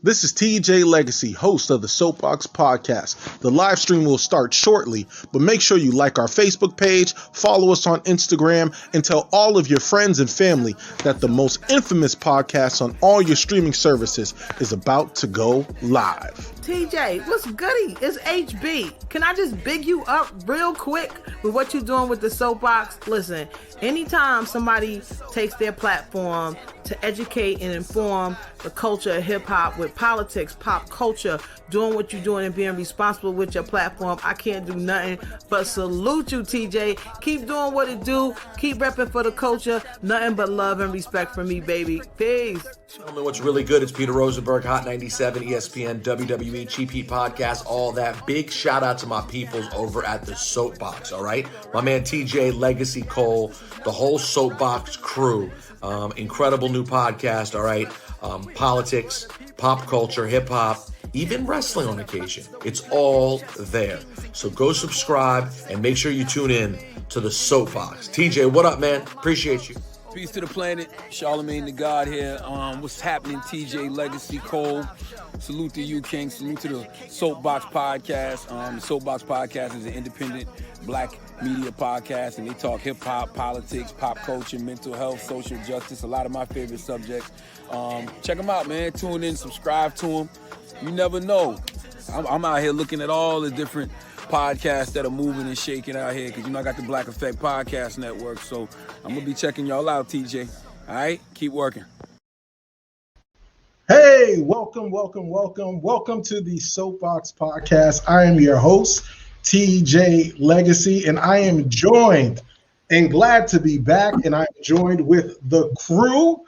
This is TJ Legacy, host of the Soapboxx podcast. The live stream will start shortly, but make sure you like our Facebook page, follow us on Instagram, and tell all of your friends and family that the most infamous podcast on all your streaming services is about to go live. TJ, what's goody? It's HB. Can I just big you up real quick with what you're doing with the Soapboxx? Listen, anytime somebody takes their platform to educate and inform the culture of hip-hop with politics, pop culture, doing what you're doing and being responsible with your platform, I can't do nothing but salute you, TJ. Keep doing what it do. Keep repping for the culture. Nothing but love and respect for me, baby. Peace. Tell me what's really good. It's Peter Rosenberg, Hot 97, ESPN, WWE, Cheap Heat Podcast, all that. Big shout out to my peoples over at the Soapboxx, all right? My man TJ, Legacy Cole, the whole Soapboxx crew. Incredible new podcast, all right? Politics, pop culture, hip hop, even wrestling on occasion. It's all there. So go subscribe and make sure you tune in to the Soapboxx. TJ, what up, man? Appreciate you. Peace to the planet. Charlemagne the God here. What's happening, TJ Legacy Cole? Salute to you, King. Salute to the Soapboxx podcast. The Soapboxx podcast is an independent black media podcast, and they talk hip-hop, politics, pop culture, mental health, social justice, a lot of my favorite subjects. Check them out, man. Tune in, subscribe to them. You never know. I'm out here looking at all the different podcasts that are moving and shaking out here because, I got the Black Effect Podcast Network, so I'm going to be checking y'all out, TJ. All right? Keep working. Hey, welcome to the Soapboxx podcast. I am your host, TJ Legacy, and I am joined and glad to be back, and I'm joined with the crew.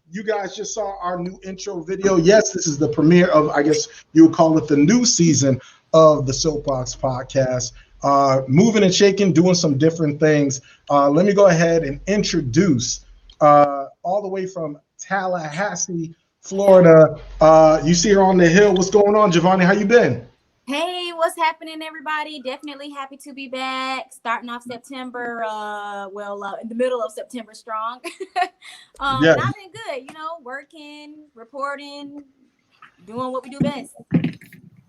You guys just saw our new intro video. Yes, this is the premiere of, I guess you would call it the new season of the Soapboxx podcast. Moving and shaking, doing some different things. Let me go ahead and introduce all the way from Tallahassee, Florida. You see her on the hill. What's going on, Javonni? How you been? Hey, what's happening, everybody? Definitely happy to be back. Starting off September, in the middle of September strong. Yeah. And I've been good, working, reporting, doing what we do best.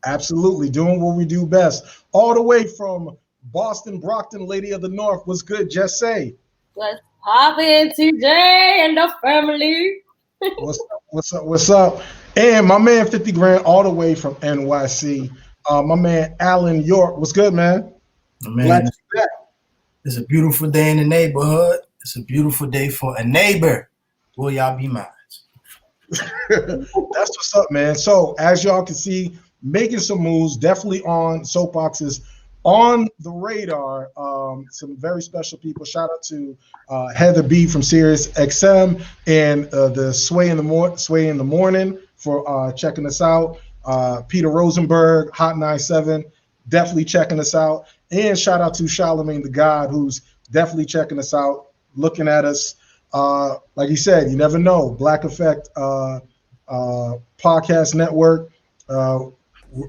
Absolutely, doing what we do best. All the way from Boston, Brockton, Lady of the North. What's good, Jess A? What's poppin', TJ and the family? What's up? And my man 50 Grand all the way from NYC. My man Alan York. What's good, man? Man, it's a beautiful day in the neighborhood. It's a beautiful day for a neighbor. Will y'all be mine? That's what's up, man. So as y'all can see, making some moves, definitely on Soapboxx's on the radar. Some very special people. Shout out to Heather B from Sirius XM and the Sway in the Morning for checking us out. Peter Rosenberg, Hot 97, definitely checking us out. And shout out to Charlemagne the God, who's definitely checking us out, looking at us. Like you said, you never know. Black Effect Podcast Network.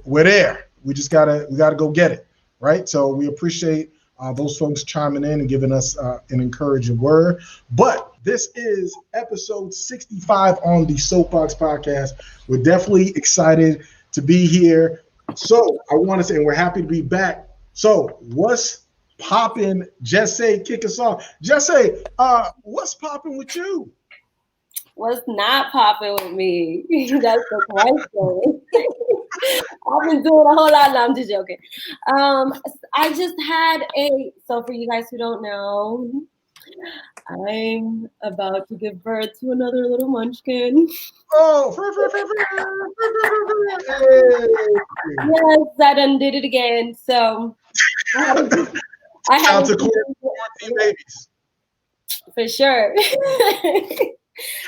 We're there. We gotta go get it, right? So we appreciate those folks chiming in and giving us an encouraging word. But this is episode 65 on the Soapboxx podcast. We're definitely excited to be here. So I want to say, and we're happy to be back. So what's poppin'? Jess A, kick us off. Jess A, what's poppin' with you? What's not popping with me? That's the question. I've been doing a whole lot. No, I'm just joking. I just had so for you guys who don't know, I'm about to give birth to another little munchkin. Oh, Yes, I done did it again. So I had to quarantine babies. For sure.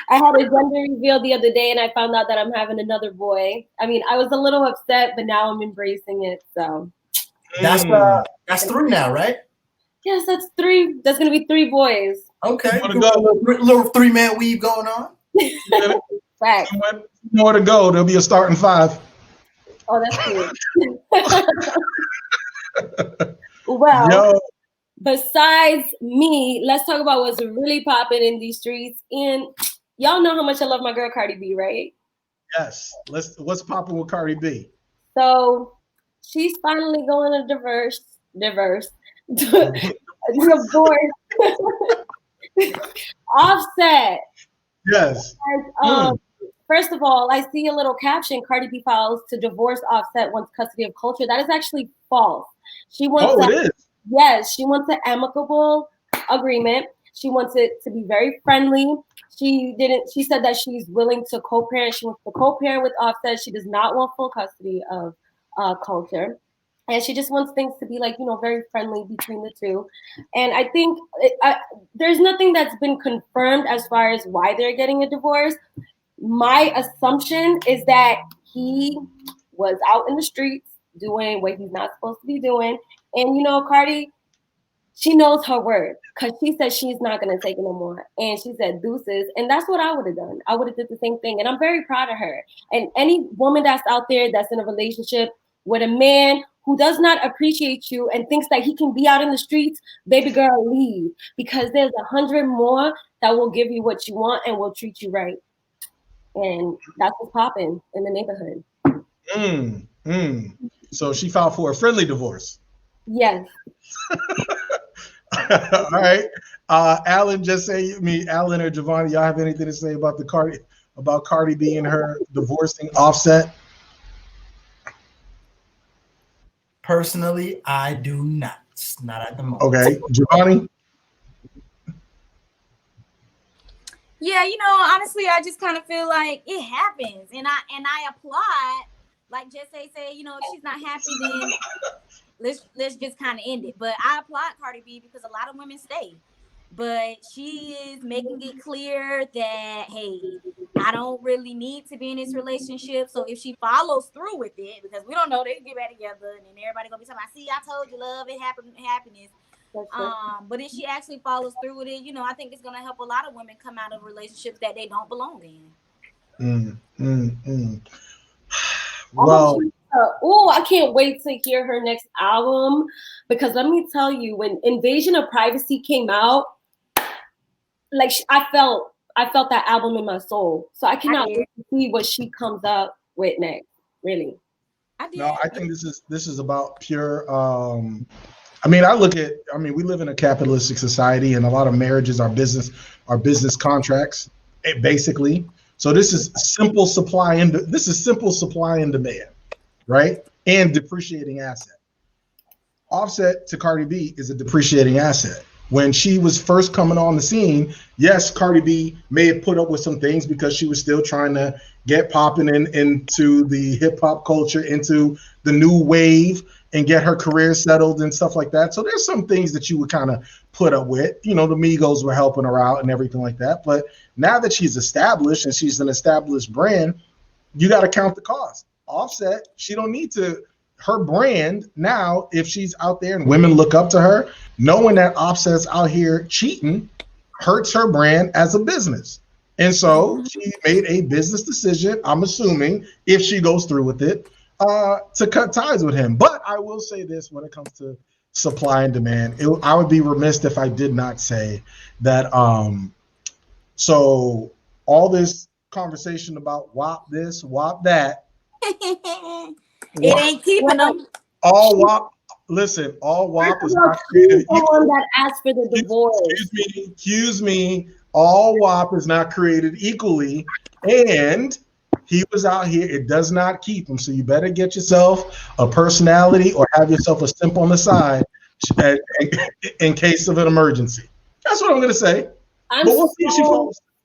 I had a gender reveal the other day, and I found out that I'm having another boy. I mean, I was a little upset, but now I'm embracing it. So that's 3 now, right? Yes, that's 3. That's gonna be 3 boys. Okay, little 3-man weave going on. Fact. More to go. There'll be a starting 5. Oh, that's cool. Well. Besides me, let's talk about what's really popping in these streets. And y'all know how much I love my girl Cardi B, right? Yes. What's popping with Cardi B? So she's finally going to divorce. Offset. Yes. And, first of all, I see a little caption: Cardi B files to divorce Offset wants custody of Culture. That is actually false. She wants. It is. Yes, she wants an amicable agreement. She wants it to be very friendly. She said that she's willing to co-parent. She wants to co-parent with Offset. She does not want full custody of Culture. And she just wants things to be like, very friendly between the two. And I think there's nothing that's been confirmed as far as why they're getting a divorce. My assumption is that he was out in the streets doing what he's not supposed to be doing. And, Cardi, she knows her word because she said she's not going to take it no more. And she said deuces. And that's what I would have done. I would have did the same thing. And I'm very proud of her. And any woman that's out there that's in a relationship with a man who does not appreciate you and thinks that he can be out in the streets, baby girl, leave. Because there's 100 more that will give you what you want and will treat you right. And that's what's popping in the neighborhood. So she filed for a friendly divorce. Yes. All right. Alan, Alan or Javonni, y'all have anything to say about Cardi B and her divorcing Offset? Personally, I do not. Not at the moment. Okay. Javonni? Yeah, honestly, I just kind of feel like it happens, and I applaud, like Jess A said, if she's not happy, then let's just kind of end it. But I applaud Cardi B because a lot of women stay, but she is making it clear that, hey, I don't really need to be in this relationship. So if she follows through with it, because we don't know, they can get back together, and then everybody gonna be talking about, see, I told you, love, it happened, happiness. But if she actually follows through with it, I think it's gonna help a lot of women come out of relationships that they don't belong in. Well, I can't wait to hear her next album, because let me tell you, when Invasion of Privacy came out, like I felt that album in my soul. So I cannot wait to see what she comes up with next. Really. I think this is about pure. We live in a capitalistic society, and a lot of marriages are business contracts, basically. So this is simple supply and demand, right? And depreciating asset. Offset to Cardi B is a depreciating asset. When she was first coming on the scene, yes, Cardi B may have put up with some things because she was still trying to get popping into the hip hop culture, into the new wave, and get her career settled and stuff like that. So there's some things that you would kind of put up with. The Migos were helping her out and everything like that. But now that she's established and she's an established brand, you got to count the cost. Offset, she don't need to. Her brand now, if she's out there and women look up to her, knowing that Offset's out here cheating hurts her brand as a business. And so she made a business decision, I'm assuming, if she goes through with it, to cut ties with him. But I will say this when it comes to supply and demand, I would be remiss if I did not say that. So all this conversation about WAP this, WAP that. It ain't keeping them. All WAP is not created equally. The one that asked for the divorce. Excuse me. All WAP is not created equally, and he was out here. It does not keep him. So you better get yourself a personality or have yourself a simp on the side in case of an emergency. That's what I'm going to say. I'm so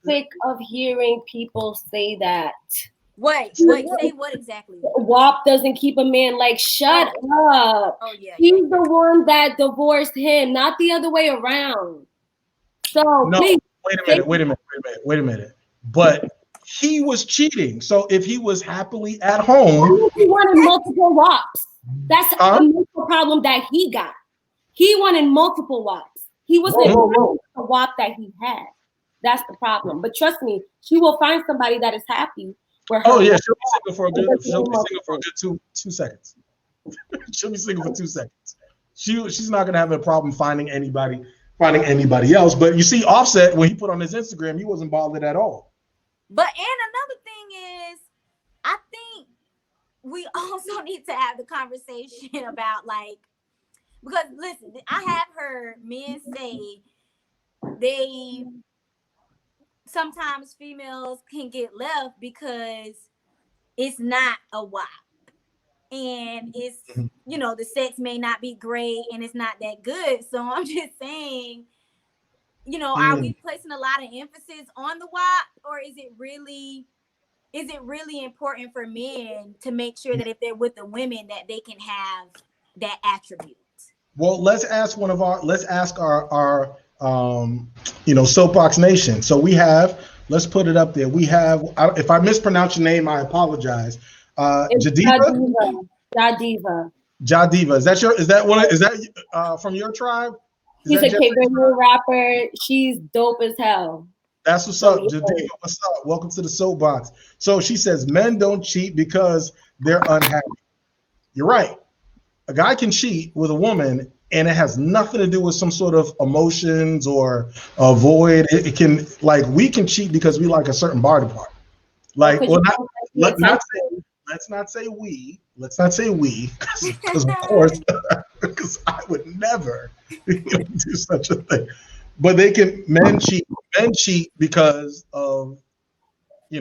sick of hearing people say that. Wait, say what exactly? WAP doesn't keep a man. Like, shut up. Oh, yeah. He's the one that divorced him, not the other way around. So no, please. Wait a minute. But he was cheating. So if he was happily at home. He wanted multiple WAPs. That's a mental problem that he got. He wanted multiple WAPs. He wasn't the WAP that he had. That's the problem. But trust me, she will find somebody that is happy. Oh yeah, she'll be single for a good 2 seconds. She'll be single for 2 seconds. She's not gonna have a problem finding anybody else. But you see, Offset, when he put on his Instagram, he wasn't bothered at all. But and another thing is, I think we also need to have the conversation about like, because listen, I have heard men say they sometimes females can get left because it's not a WAP and it's, you know, the sex may not be great and it's not that good. So I'm just saying, you know, are we placing a lot of emphasis on the WAP, or is it really important for men to make sure that if they're with the women that they can have that attribute? Well, let's ask our Soapbox Nation. So we have, let's put it up there. We have, if I mispronounce your name, I apologize. Jadiva. Jadiva. Is that from your tribe? She's a Cape Verdean rapper. She's dope as hell. That's what's up, Jadiva. What's up? Welcome to the Soapbox. So she says men don't cheat because they're unhappy. You're right. A guy can cheat with a woman, and it has nothing to do with some sort of emotions or a void. It can, like, we can cheat because we like a certain body part. Like, well, let's not say we, because of course, because I would never do such a thing. But men cheat because of, we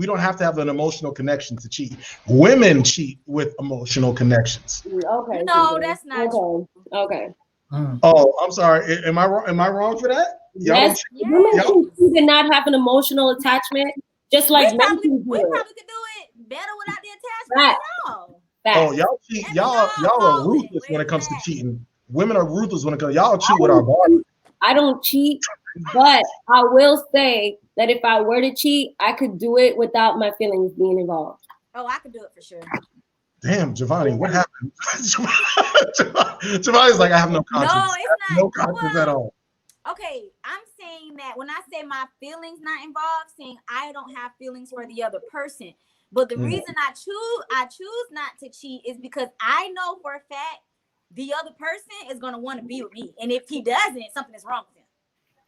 don't have to have an emotional connection to cheat. Women cheat with emotional connections. Okay. No, that's not true. Okay. Oh, I'm sorry. Am I wrong for that? Yes. Women can not have an emotional attachment, just like men can do we probably could do it better without the attachment. Oh, y'all cheat. Y'all are ruthless when it comes to cheating. Women are ruthless when it comes. Y'all cheat with our body. I don't cheat, but I will say that if I were to cheat, I could do it without my feelings being involved. Oh, I could do it for sure. Damn, Javonni, what happened? Giovanni's like, I have no conscience. No, it's not. No conscience at all. Okay, I'm saying that when I say my feelings not involved, saying I don't have feelings for the other person. But the reason I choose not to cheat is because I know for a fact the other person is gonna want to be with me, and if he doesn't, something is wrong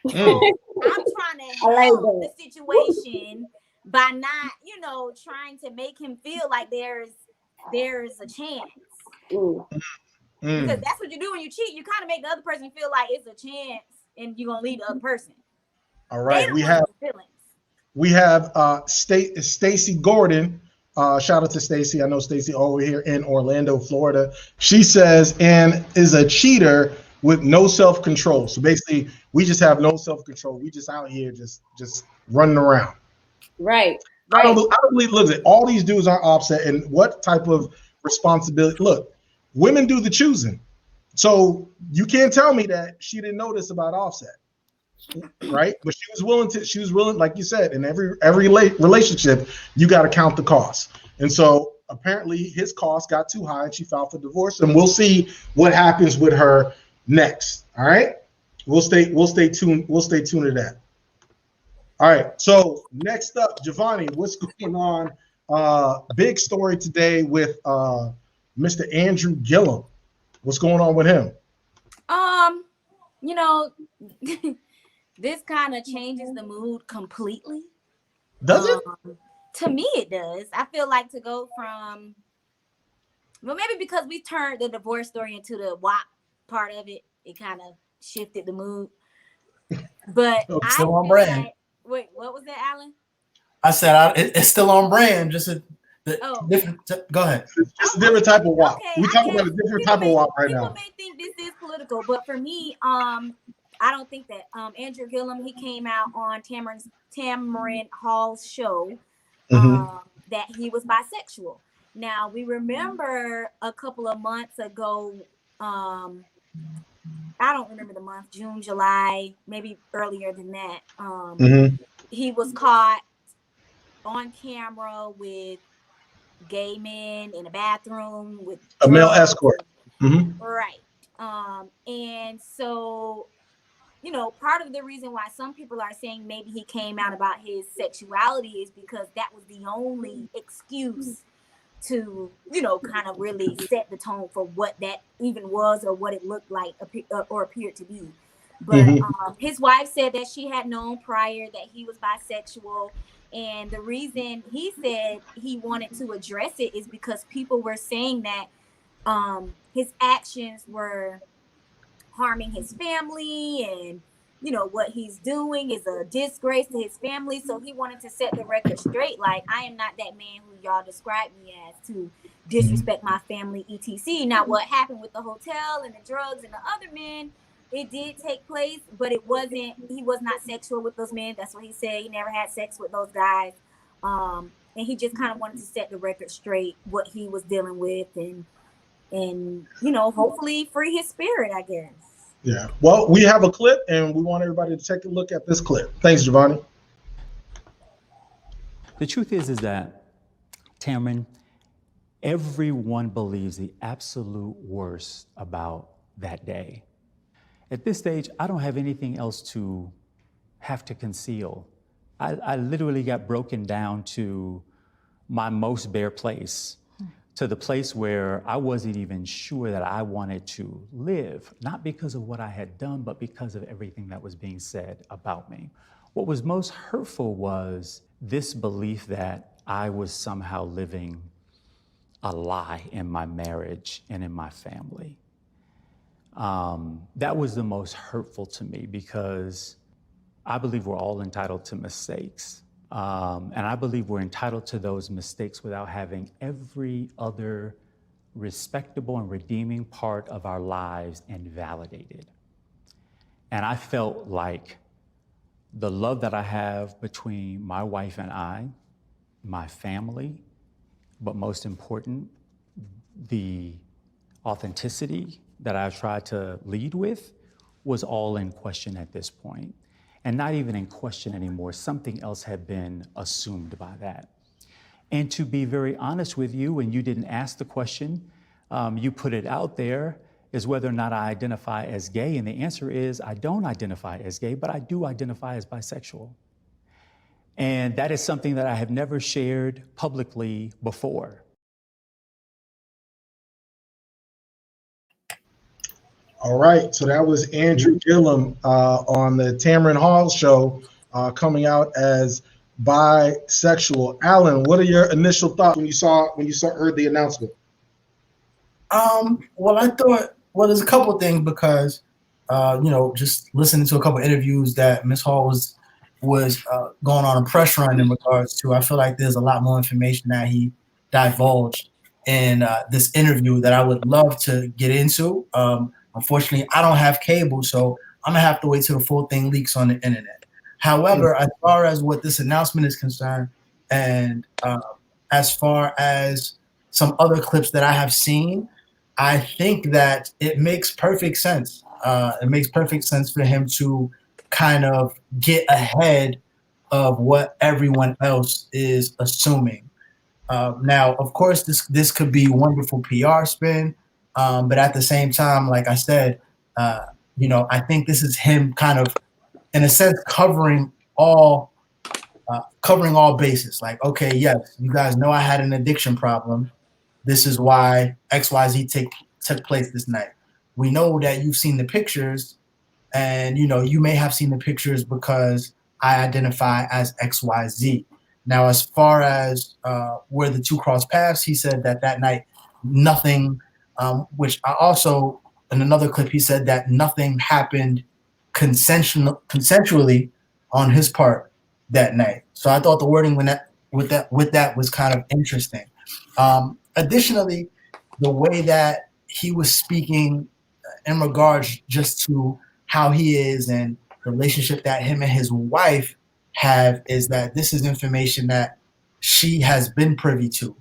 with him. So I'm trying to help the situation by not, trying to make him feel like there's a chance. Because that's what you do when you cheat. You kind of make the other person feel like it's a chance, and you're gonna leave the other person. All right, we have Stacy Gordon. Shout out to Stacy. I know Stacy over here in Orlando, Florida. She says, and is a cheater with no self-control. So basically, we just have no self-control. We just out here just running around. Right. I don't believe. Look, all these dudes are Offset, and what type of responsibility? Look, women do the choosing. So you can't tell me that she didn't know this about Offset. Right, but she was willing, like you said, in every relationship, you got to count the cost. And so apparently his cost got too high and she filed for divorce, and we'll see what happens with her next. All right, we'll stay tuned to that. All right, so next up, Javonni, what's going on? Big story today with Mr. Andrew Gillum. What's going on with him? This kind of changes the mood completely. Does it? To me, it does. I feel like to go from, well, maybe because we turned the divorce story into the WAP part of it, it kind of shifted the mood. But still on brand. Wait, what was that, Alan? I said it's still on brand. Just different. Go ahead. It's a different type of WAP. Okay, We're talking about a different type of WAP right now. People may think this is political, but for me, I don't think that. Andrew Gillum, he came out on Tamron Hall's show that he was bisexual. Now, we remember a couple of months ago, I don't remember the month, June, July, maybe earlier than that. He was caught on camera with gay men in a bathroom with a male escort. Right. And so, part of the reason why some people are saying maybe he came out about his sexuality is because that was the only excuse to, kind of really set the tone for what that even was or what it looked like or appeared to be. But his wife said that she had known prior that he was bisexual. And the reason he said he wanted to address it is because people were saying that his actions were harming his family, and you know what he's doing is a disgrace to his family. So he wanted to set the record straight, like, I am not that man who y'all describe me as, to disrespect my family, etc. Now, what happened with the hotel and the drugs and the other men, it did take place, but he was not sexual with those men. That's what he said. He never had sex with those guys. And he just kind of wanted to set the record straight, what he was dealing with, and you know, hopefully free his spirit, I guess. Yeah. Well, we have a clip, and we want everybody to take a look at this clip. Thanks, Javonni. The truth is that, Tamron, everyone believes the absolute worst about that day. At this stage, I don't have anything else to have to conceal. I literally got broken down to my most bare place, to the place where I wasn't even sure that I wanted to live, not because of what I had done, but because of everything that was being said about me. What was most hurtful was this belief that I was somehow living a lie in my marriage and in my family. That was the most hurtful to me, because I believe we're all entitled to mistakes. And I believe we're entitled to those mistakes without having every other respectable and redeeming part of our lives invalidated. And I felt like the love that I have between my wife and I, my family, but most important, the authenticity that I tried to lead with, was all in question at this point. And not even in question anymore. Something else had been assumed by that. And to be very honest with you, when you didn't ask the question, you put it out there, is whether or not I identify as gay. And the answer is, I don't identify as gay, but I do identify as bisexual. And that is something that I have never shared publicly before. All right, so that was Andrew Gillum on the Tamron Hall show, coming out as bisexual. Alan, what are your initial thoughts when you heard the announcement? Well, I thought, there's a couple of things, because you know, just listening to a couple of interviews that Ms. Hall was going on a press run in regards to, I feel like there's a lot more information that he divulged in this interview that I would love to get into. Unfortunately, I don't have cable, so I'm gonna have to wait till the full thing leaks on the internet. However, as far as what this announcement is concerned, and as far as some other clips that I have seen, I think that it makes perfect sense. It makes perfect sense for him to kind of get ahead of what everyone else is assuming. Now, of course, this could be wonderful PR spin. But at the same time, like I said, you know, I think this is him kind of, in a sense, covering all bases. Like, okay, yes, you guys know I had an addiction problem. This is why XYZ took place this night. We know that you've seen the pictures, and you know you may have seen the pictures because I identify as XYZ. Now, as far as where the two cross paths, he said that night nothing. Which I also, in another clip, he said that nothing happened consensually on his part that night. So I thought the wording with that was kind of interesting. Additionally, the way that he was speaking in regards just to how he is and the relationship that him and his wife have, is that this is information that she has been privy to.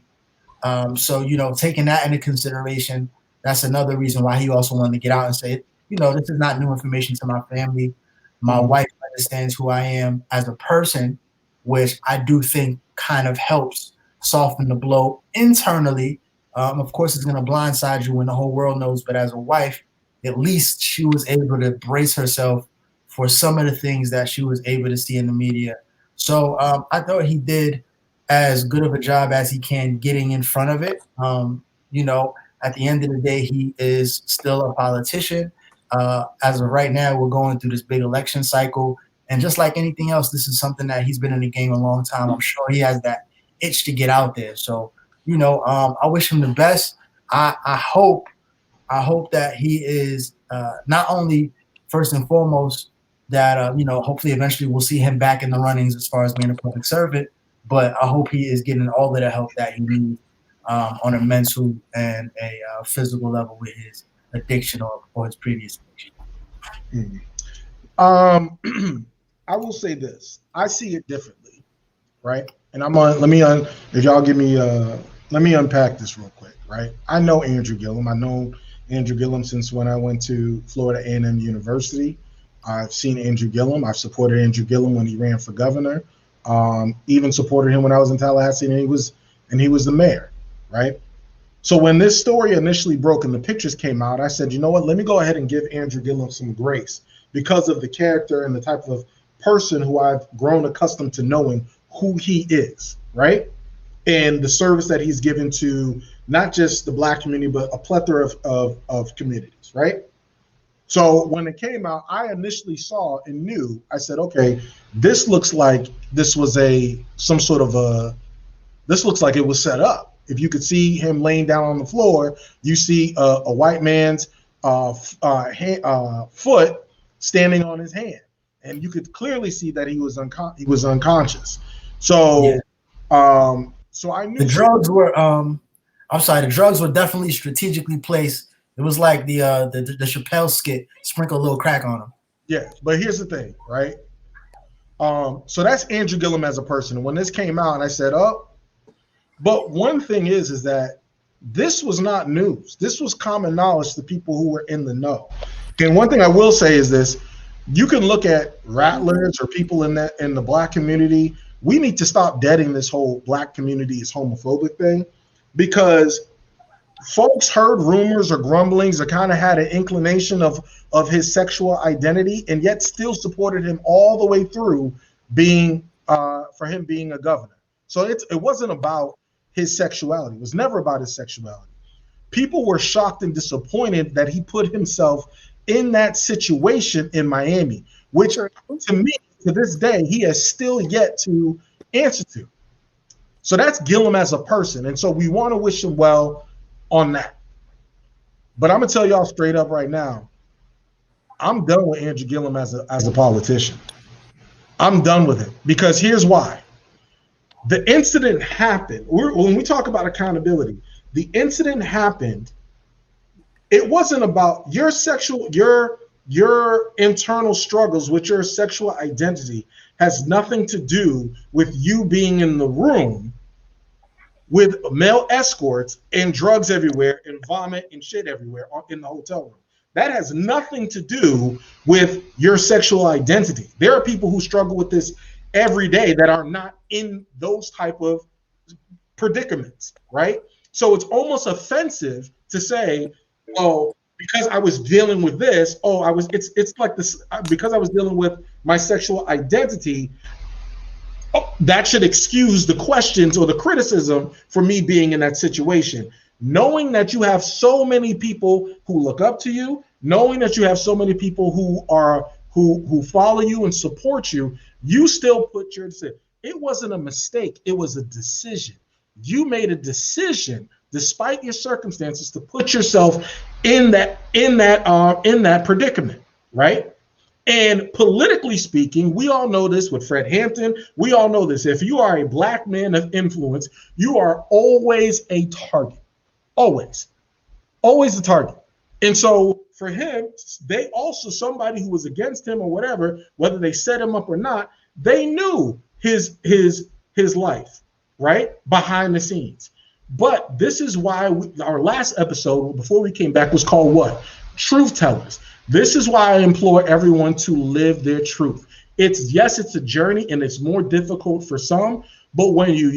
So, you know, taking that into consideration, that's another reason why he also wanted to get out and say, you know, this is not new information to my family. My wife understands who I am as a person, which I do think kind of helps soften the blow internally. Of course, it's going to blindside you when the whole world knows, but as a wife, at least she was able to brace herself for some of the things that she was able to see in the media. So I thought he did as good of a job as he can getting in front of it. You know, at the end of the day, he is still a politician. as of right now, we're going through this big election cycle. And just like anything else, this is something that he's been in the game a long time. I'm sure he has that itch to get out there. So, I wish him the best. I hope that he is not only first and foremost that, hopefully eventually we'll see him back in the runnings as far as being a public servant, but I hope he is getting all of the help that he needs on a mental and a physical level with his addiction or his previous addiction. I will say this. I see it differently, right? And if y'all give me, let me unpack this real quick, right? I know Andrew Gillum. I know Andrew Gillum since when I went to Florida A&M University. I've seen Andrew Gillum. I've supported Andrew Gillum when he ran for governor. Even supported him when I was in Tallahassee, and he was the mayor, right? So when this story initially broke and the pictures came out, I said, you know what? Let me go ahead and give Andrew Gillum some grace because of the character and the type of person who I've grown accustomed to knowing who he is, right? And the service that he's given to not just the Black community, but a plethora of communities, right? So when it came out, I initially saw and knew, I said, okay, this looks like this was this looks like it was set up. If you could see him laying down on the floor, you see a white man's foot standing on his hand. And you could clearly see that he was unconscious. So, so I knew the drugs were. The drugs were definitely strategically placed. It was like the Chappelle skit, sprinkle a little crack on them. Yeah, but here's the thing, right? So that's Andrew Gillum as a person. And when this came out, I said, oh, but one thing is that this was not news. This was common knowledge to people who were in the know. And one thing I will say is this. You can look at rattlers or people in the Black community. We need to stop deading this whole Black community is homophobic thing, because folks heard rumors or grumblings or kind of had an inclination of his sexual identity, and yet still supported him all the way through for him being a governor. So it wasn't about his sexuality. It was never about his sexuality. People were shocked and disappointed that he put himself in that situation in Miami, which to me, to this day, he has still yet to answer to. So that's Gillum as a person. And so we want to wish him well on that. But I'm going to tell y'all straight up right now, I'm done with Andrew Gillum as a politician. I'm done with it, because here's why. The incident happened. When we talk about accountability, the incident happened. It wasn't about your internal struggles with your sexual identity has nothing to do with you being in the room with male escorts and drugs everywhere and vomit and shit everywhere in the hotel room. That has nothing to do with your sexual identity. There are people who struggle with this every day that are not in those type of predicaments, right? So it's almost offensive to say, oh, because I was dealing with this, it's like this, because I was dealing with my sexual identity, that should excuse the questions or the criticism for me being in that situation. Knowing that you have so many people who look up to you, knowing that you have so many people who follow you and support you, you still put your decision. It wasn't a mistake, it was a decision. You made a decision despite your circumstances to put yourself in that predicament, right? And politically speaking, we all know this with Fred Hampton. We all know this. If you are a Black man of influence, you are always a target. Always a target. And so for him, they also, somebody who was against him or whatever, whether they set him up or not, they knew his life, right? Behind the scenes. But this is why our last episode before we came back was called what? Truth Tellers. This is why I implore everyone to live their truth. It's a journey and it's more difficult for some, but when you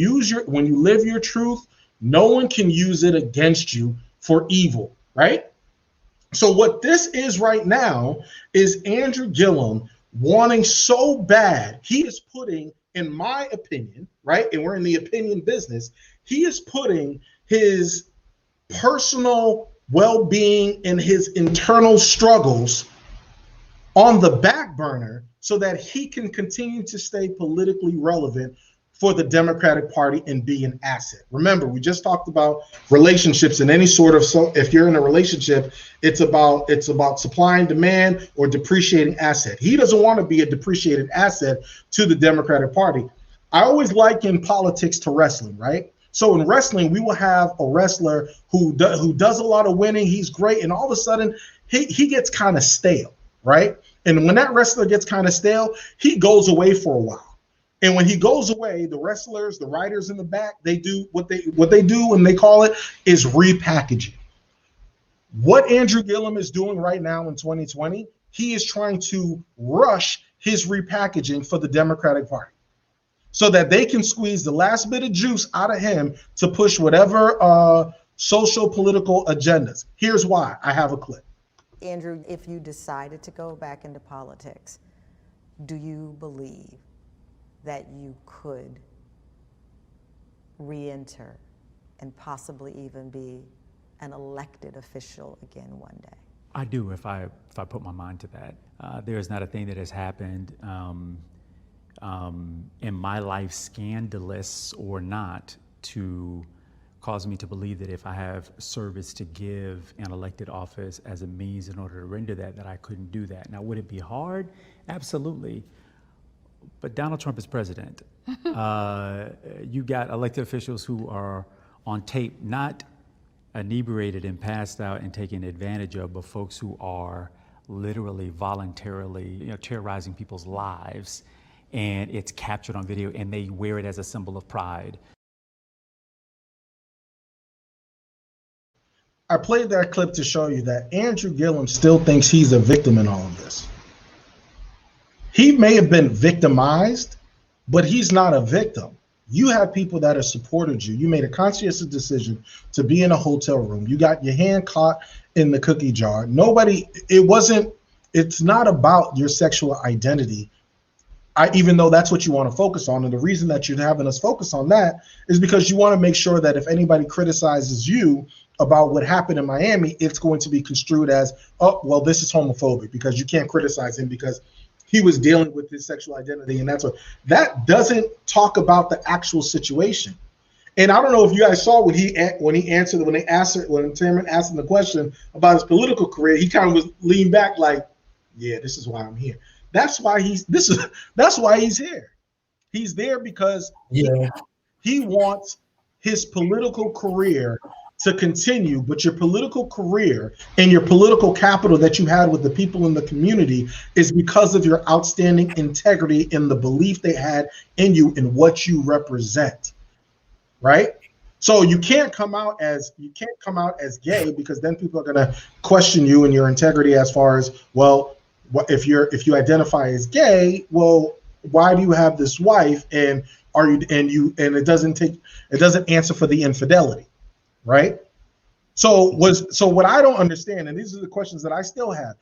live your truth, no one can use it against you for evil, right? So what this is right now is Andrew Gillum wanting so bad, he is putting, in my opinion, right? And we're in the opinion business, he is putting his personal well-being and his internal struggles on the back burner so that he can continue to stay politically relevant for the Democratic Party and be an asset. Remember, we just talked about relationships and any sort of, so if you're in a relationship, it's about supply and demand or depreciating asset. He doesn't want to be a depreciated asset to the Democratic Party. I always liken politics to wrestling, right? So in wrestling, we will have a wrestler who does a lot of winning. He's great. And all of a sudden he gets kind of stale, right? And when that wrestler gets kind of stale, he goes away for a while. And when he goes away, the wrestlers, the writers in the back, they do what they do, and they call it is repackaging. What Andrew Gillum is doing right now in 2020, he is trying to rush his repackaging for the Democratic Party so that they can squeeze the last bit of juice out of him to push whatever social political agendas. Here's why. I have a clip. Andrew, if you decided to go back into politics, do you believe that you could re-enter and possibly even be an elected official again one day? I do, if I put my mind to that. There is not a thing that has happened in my life, scandalous or not, to cause me to believe that if I have service to give an elected office as a means in order to render that I couldn't do that. Now, would it be hard? Absolutely. But Donald Trump is president. You got elected officials who are on tape, not inebriated and passed out and taken advantage of, but folks who are literally voluntarily, terrorizing people's lives, and it's captured on video, and they wear it as a symbol of pride. I played that clip to show you that Andrew Gillum still thinks he's a victim in all of this. He may have been victimized, but he's not a victim. You have people that have supported you. You made a conscientious decision to be in a hotel room. You got your hand caught in the cookie jar. It's not about your sexual identity. Even though that's what you want to focus on. And the reason that you're having us focus on that is because you want to make sure that if anybody criticizes you about what happened in Miami, it's going to be construed as, oh, well, this is homophobic because you can't criticize him because he was dealing with his sexual identity. And that doesn't talk about the actual situation. And I don't know if you guys saw when Timmerman asked him the question about his political career, he kind of was leaned back like, yeah, this is why I'm here. That's why he's here. He's there because he wants his political career to continue, but your political career and your political capital that you had with the people in the community is because of your outstanding integrity and the belief they had in you and what you represent, right? So you can't come out as gay because then people are going to question you and your integrity as far as, well, if you identify as gay, well, why do you have this wife and it doesn't answer for the infidelity, right? So what I don't understand, and these are the questions that I still have,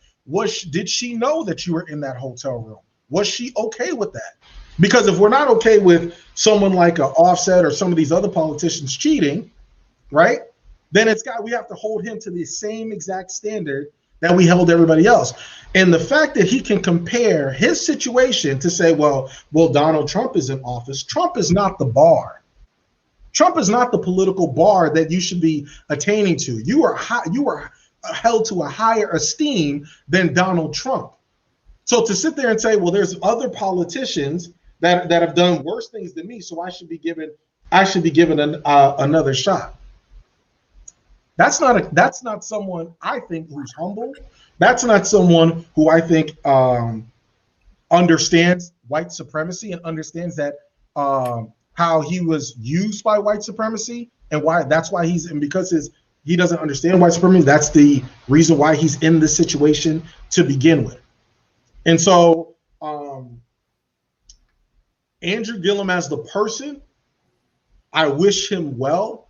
did she know that you were in that hotel room? Was she okay with that? Because if we're not okay with someone like an Offset or some of these other politicians cheating, right? Then we have to hold him to the same exact standard that we held everybody else. And the fact that he can compare his situation to say, well, Donald Trump is in office. Trump is not the bar. Trump is not the political bar that you should be attaining to. You are held to a higher esteem than Donald Trump. So to sit there and say, well, there's other politicians that have done worse things than me, so I should be given another shot. That's not someone I think who's humble. That's not someone who I think understands white supremacy and understands that how he was used by white supremacy and because he doesn't understand white supremacy. That's the reason why he's in this situation to begin with. And so Andrew Gillum as the person, I wish him well.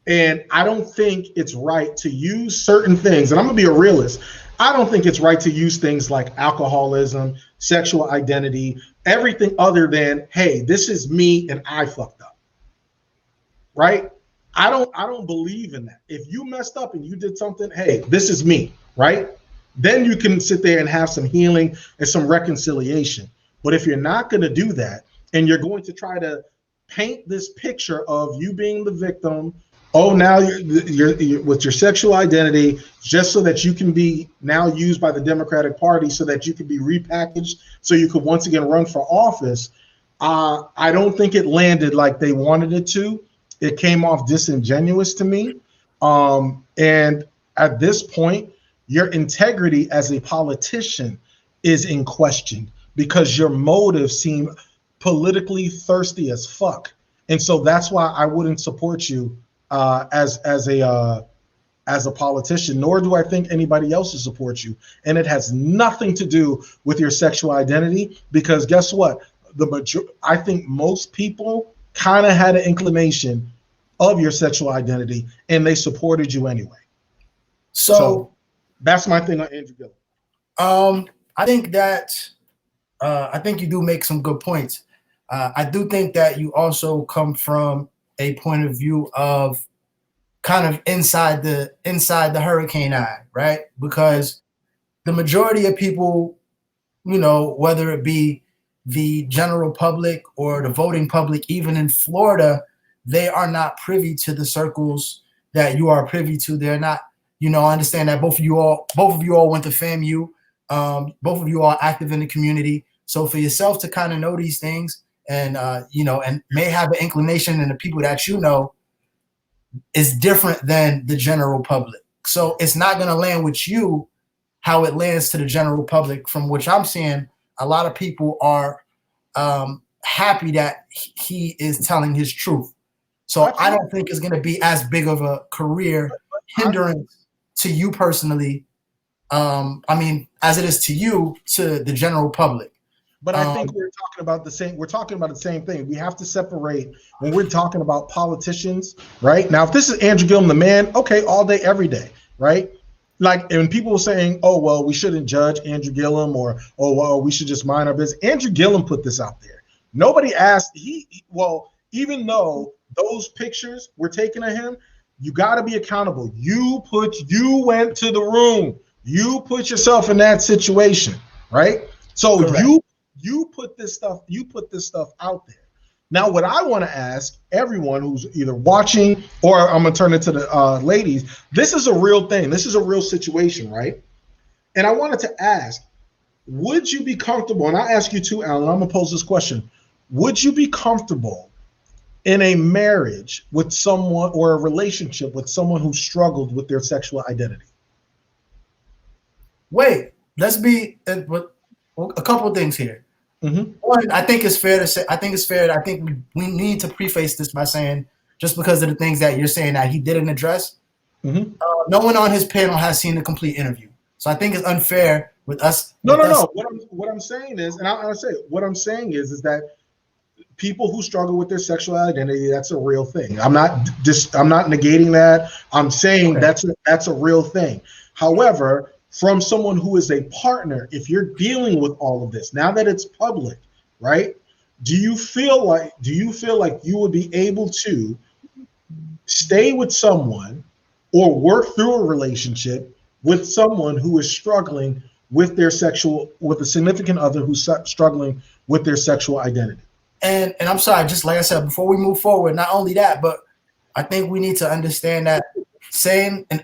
And I don't think it's right to use certain things. And I'm going to be a realist. I don't think it's right to use things like alcoholism, sexual identity, everything other than, hey, this is me and I fucked up. Right? I don't believe in that. If you messed up and you did something, hey, this is me, right? Then you can sit there and have some healing and some reconciliation. But if you're not going to do that and you're going to try to paint this picture of you being the victim, oh, now you're with your sexual identity, just so that you can be now used by the Democratic Party so that you can be repackaged so you could once again run for office. I don't think it landed like they wanted it to. It came off disingenuous to me. And at this point, your integrity as a politician is in question because your motives seem politically thirsty as fuck. And so that's why I wouldn't support you as a politician, nor do I think anybody else should support you. And it has nothing to do with your sexual identity, because guess what? I think most people kind of had an inclination of your sexual identity and they supported you anyway. So that's my thing on Andrew Gillum. I think that I think you do make some good points. I do think that you also come from a point of view of kind of inside the hurricane eye, right? Because the majority of people, whether it be the general public or the voting public, even in Florida, they are not privy to the circles that you are privy to. They're not, I understand that both of you all went to FAMU. Both of you are active in the community. So for yourself to kind of know these things and, and may have an inclination in the people that is different than the general public. So it's not going to land with you how it lands to the general public, from which I'm seeing a lot of people are happy that he is telling his truth. So I don't think it's going to be as big of a career hindrance to you personally. As it is to you, to the general public. But I think we're talking about the same thing. We have to separate when we're talking about politicians, right? Now, if this is Andrew Gillum, the man, okay, all day, every day, right? Like, and people were saying, oh, well, we shouldn't judge Andrew Gillum, or, oh, well, we should just mind our business. Andrew Gillum put this out there. Nobody asked, even though those pictures were taken of him, you got to be accountable. You went to the room. You put yourself in that situation, right? So correct. You put this stuff out there. Now, what I want to ask everyone who's either watching, or I'm gonna turn it to the ladies, this is a real thing. This is a real situation, right? And I wanted to ask, would you be comfortable, and I ask you too, Alan, I'm gonna pose this question. Would you be comfortable in a marriage with someone, or a relationship with someone who struggled with their sexual identity? Wait, let's be a couple of things here. Mm-hmm. One, I think it's fair to say. I think we need to preface this by saying, just because of the things that you're saying that he didn't address, no one on his panel has seen the complete interview. So I think it's unfair with us. No. What I'm saying is, and I'll say what I'm saying is that people who struggle with their sexual identity, that's a real thing. I'm not negating that. I'm saying that's a real thing. However, from someone who is a partner, if you're dealing with all of this, now that it's public, right? Do you feel like you would be able to stay with someone or work through a relationship with someone who is struggling with a significant other who's struggling with their sexual identity? And I'm sorry, just like I said, before we move forward, not only that, but I think we need to understand that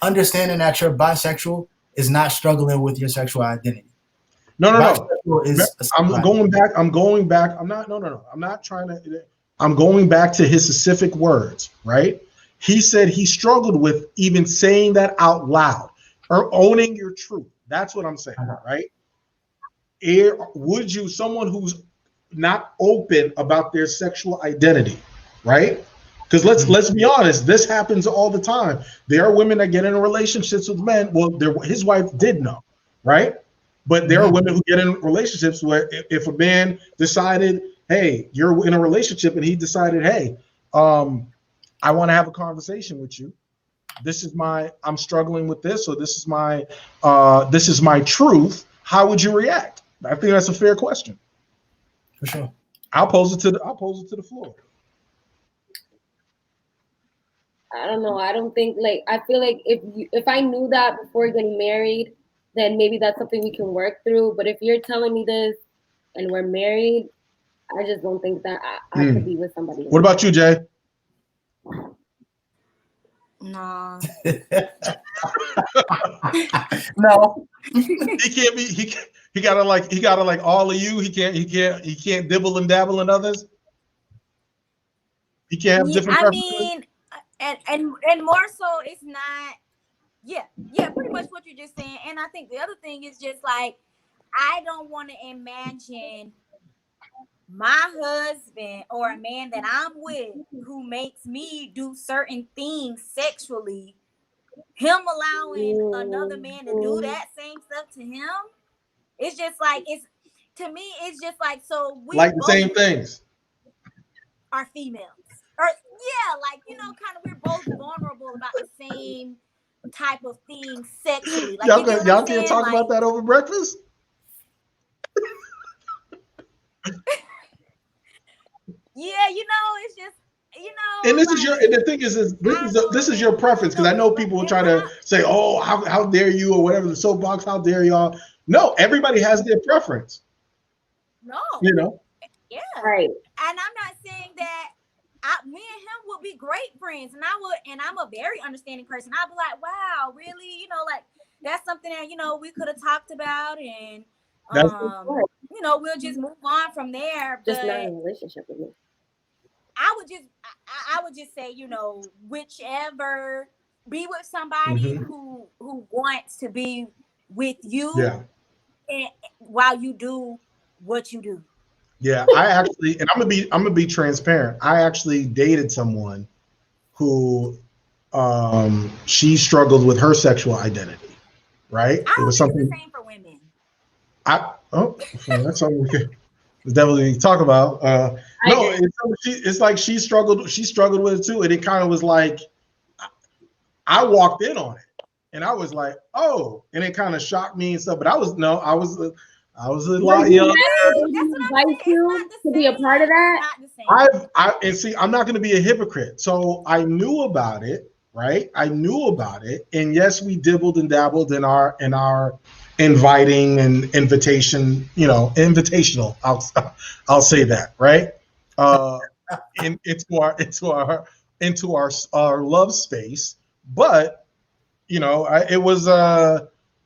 understanding that you're bisexual is not struggling with your sexual identity. No. I'm going back. I'm going back to his specific words, right? He said he struggled with even saying that out loud or owning your truth. That's what I'm saying, right? Would you, someone who's not open about their sexual identity, right? Because let's be honest, this happens all the time. There are women that get in relationships with men. Well, his wife did know, right? But there are women who get in relationships where if a man decided, hey, you're in a relationship, and he decided, hey, I want to have a conversation with you. I'm struggling with this, or this is my truth. How would you react? I think that's a fair question. For sure. I'll pose it to the floor. I don't know. I don't think like I feel like if I knew that before getting married, then maybe that's something we can work through. But if you're telling me this and we're married, I just don't think that I could be with somebody. What about you, Jay? No. No. He can't be. He gotta like all of you. He can't dibble and dabble in others. He can't have different preferences. mean, and more so, it's not. Yeah, pretty much what you're just saying. And I think the other thing is just like, I don't want to imagine my husband or a man that I'm with who makes me do certain things sexually, him allowing another man to do that same stuff to him. It's just like, to me, it's just like, so we like the same things are females. Or like, kind of, we're both vulnerable about the same type of thing sexually. Like, y'all can't talk about that over breakfast. Yeah, it's just, And this is your, and the thing is this is your preference, because I know people will try to say, oh, how dare you, or whatever, the soapbox, how dare y'all. No, everybody has their preference. No. Yeah. Right. And I'm not saying that me and him would be great friends, and I'm a very understanding person. I'd be like, wow, really? Like, that's something that, we could have talked about, and we'll just move on from there. Just but not in a relationship with me. I would just say, whichever, be with somebody who wants to be with you, and while you do what you do. Yeah, I actually, and I'm gonna be transparent. I actually dated someone who she struggled with her sexual identity. Right? It was something the same for women. That's something we could definitely talk about. No, it's like she struggled with it too, and it kind of was like I walked in on it, and I was like, oh, and it kind of shocked me and stuff. But I was a lot young. Invite you to be a part of that. I'm not going to be a hypocrite. So I knew about it, right? I knew about it, and yes, we dibbled and dabbled in our inviting and invitation, invitational. I'll say that, right? Into our love space, but it was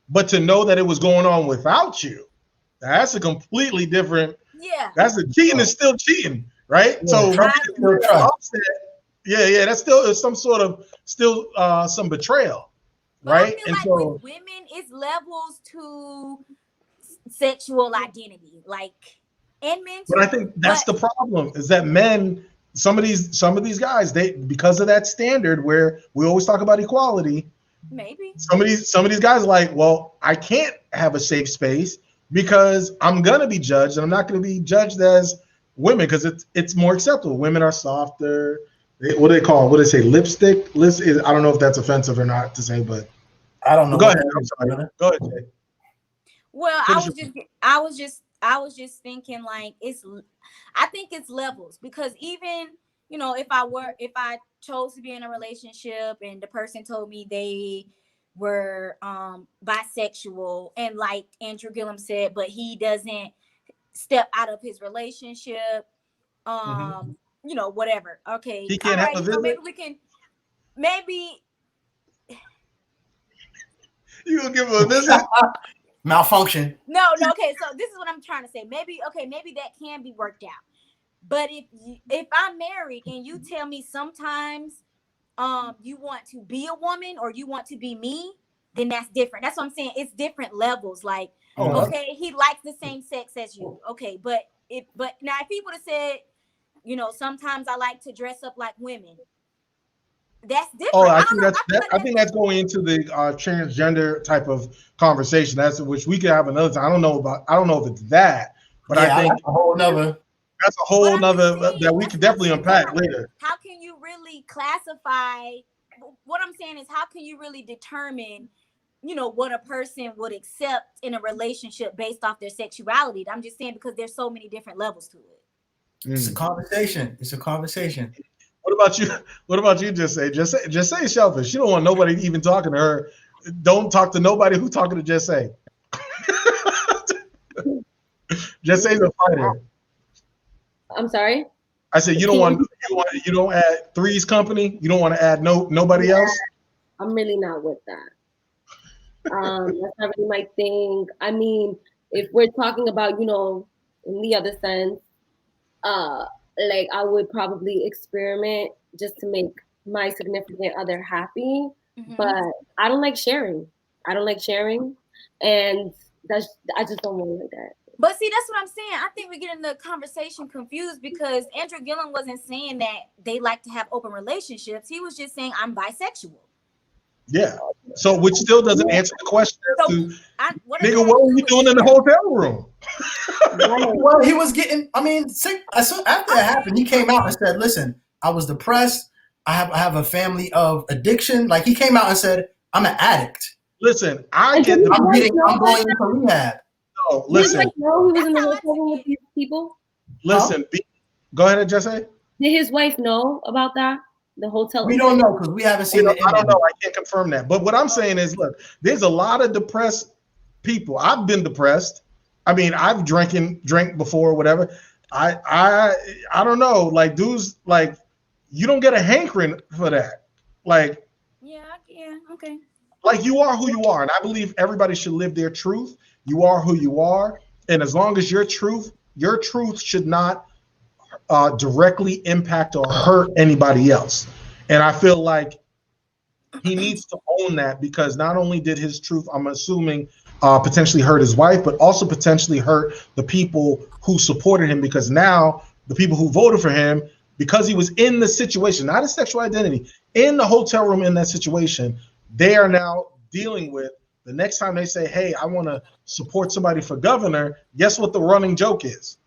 but to know that it was going on without you, that's a completely different. Yeah. That's cheating is still cheating, right? Yeah, So that's still some sort of some betrayal, right? I feel like with women, it's levels to sexual identity, like, and men too. But I think that's the problem, is that men, some of these guys, they, because of that standard where we always talk about equality, maybe some of these guys are like, well, I can't have a safe space because I'm gonna be judged, and I'm not gonna be judged as women because it's more acceptable. Women are softer. What do they call it? What do they say? Lipstick? I don't know if that's offensive or not to say, but I don't know. Go ahead. I'm sorry. Go ahead, Jay. Well, I was just thinking, like, I think it's levels, because even, if I chose to be in a relationship and the person told me they were bisexual, and like Andrew Gillum said, but he doesn't step out of his relationship, whatever. Okay. He can't have a visit? Maybe we can, You gonna give him a visit? Malfunction. No. Okay, so this is what I'm trying to say. Maybe that can be worked out. But if I'm married and you tell me sometimes you want to be a woman or you want to be me, then that's different. That's what I'm saying. It's different levels. Like, okay, he likes the same sex as you. Okay, but now if he would have said, sometimes I like to dress up like women, that's different. Oh, I think that's going into the transgender type of conversation. That's which we could have another time. I don't know if it's that, but yeah, I think that's a whole nother that we could definitely unpack later. How can you really classify? What I'm saying is, how can you really determine, what a person would accept in a relationship based off their sexuality? I'm just saying, because there's so many different levels to it. It's a conversation. What about you? What about you, Jess A? Jess A is selfish. She don't want nobody even talking to her. Don't talk to nobody who talking to Jess A. Jess A's a fighter. I'm sorry? I said you don't add Three's Company. You don't want to add nobody else. I'm really not with that. That's not really my thing. I mean, if we're talking about, in the other sense, like I would probably experiment just to make my significant other happy. Mhm. But I don't like sharing. And I just don't want it like that. But see, that's what I'm saying. I think we're getting the conversation confused because Andrew Gillum wasn't saying that they like to have open relationships. He was just saying I'm bisexual. Yeah. So which still doesn't answer the question as to what nigga, what were you doing in the hotel room? Well, he was getting. I mean, after that happened, he came out and said, "Listen, I was depressed. I have a family of addiction." Like he came out and said, "I'm an addict." Listen, I'm going into rehab. No, listen. Did he know he was in the hotel room with these people? Listen, go ahead, Jesse. Did his wife know about that? The hotel? We don't know because we haven't seen it. I don't know. I can't confirm that. But what I'm saying is, look, there's a lot of depressed people. I've been depressed. I mean, I've drank before, whatever. I don't know. Like, dudes, like, you don't get a hankering for that. Like, yeah, okay. Like, you are who you are, and I believe everybody should live their truth. You are who you are, and as long as your truth should not directly impact or hurt anybody else. And I feel like he needs to own that, because not only did his truth, I'm assuming, potentially hurt his wife, but also potentially hurt the people who supported him, because now the people who voted for him, because he was in the situation, not his sexual identity, in the hotel room in that situation, they are now dealing with the next time they say, hey, I want to support somebody for governor. Guess what the running joke is?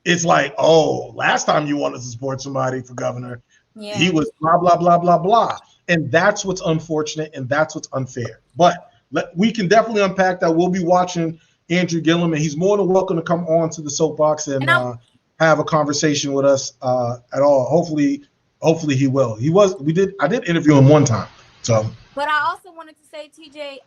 It's like, oh, last time you wanted to support somebody for governor, he was blah, blah, blah, blah, blah. And that's what's unfortunate, and that's what's unfair. But we can definitely unpack that. We'll be watching Andrew Gillum, and he's more than welcome to come on to the Soapbox and have a conversation with us at all. Hopefully he will. I did interview him one time. So, but I also wanted to say, TJ,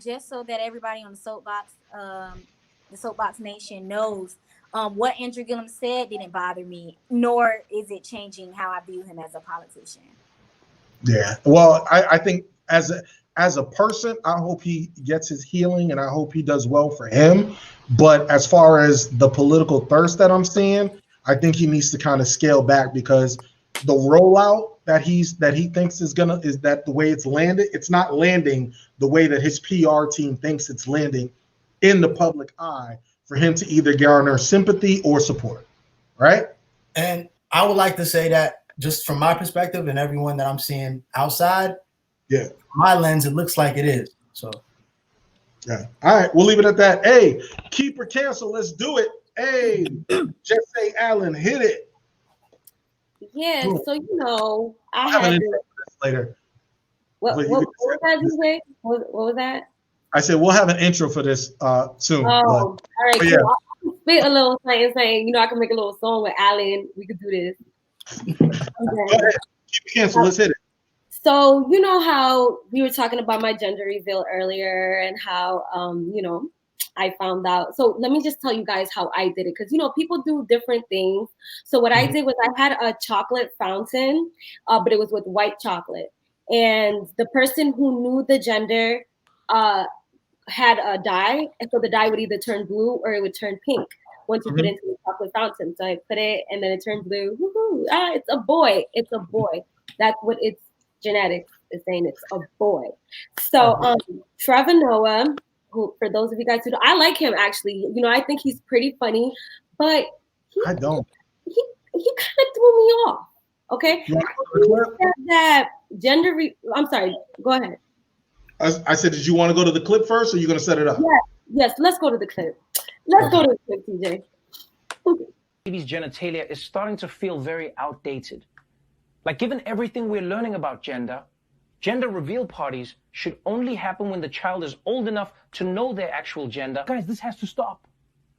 just so that everybody on the Soapbox Nation knows, what Andrew Gillum said didn't bother me, nor is it changing how I view him as a politician. Yeah, well, I think as a person, I hope he gets his healing, and I hope he does well for him. But as far as the political thirst that I'm seeing, I think he needs to kind of scale back, because the rollout that he thinks is that the way it's landed, it's not landing the way that his PR team thinks it's landing in the public eye for him to either garner sympathy or support, right? And I would like to say that, just from my perspective and everyone that I'm seeing outside, my lens, it looks like it is. So, yeah. All right, we'll leave it at that. Hey, keep or cancel. Let's do it. Hey, Jess A. Allen, hit it. Yeah. So I have had an intro for this later. What was that? I said we'll have an intro for this soon. All right. Cool. Yeah. I'll spit a little saying, I can make a little song with Allen. We could do this. Okay. Go ahead. Keep it canceled. Let's hit it. So you know how we were talking about my gender reveal earlier, and how I found out. So let me just tell you guys how I did it, because people do different things. So what I did was I had a chocolate fountain, but it was with white chocolate, and the person who knew the gender had a dye, and so the dye would either turn blue or it would turn pink once you put it into the chocolate fountain. So I put it, and then it turned blue. Woo-hoo. It's a boy. It's a boy. That's what its genetics is saying. It's a boy. So Trevor Noah, who, for those of you guys who don't, I like him actually. I think he's pretty funny, but I don't. He kind of threw me off. Okay. He said that I'm sorry. Go ahead. I said, did you want to go to the clip first, or are you going to set it up? Yes. Let's go to the clip. Let's go to the clip, TJ. Baby's genitalia is starting to feel very outdated. Like, given everything we're learning about gender reveal parties should only happen when the child is old enough to know their actual gender. Guys, this has to stop,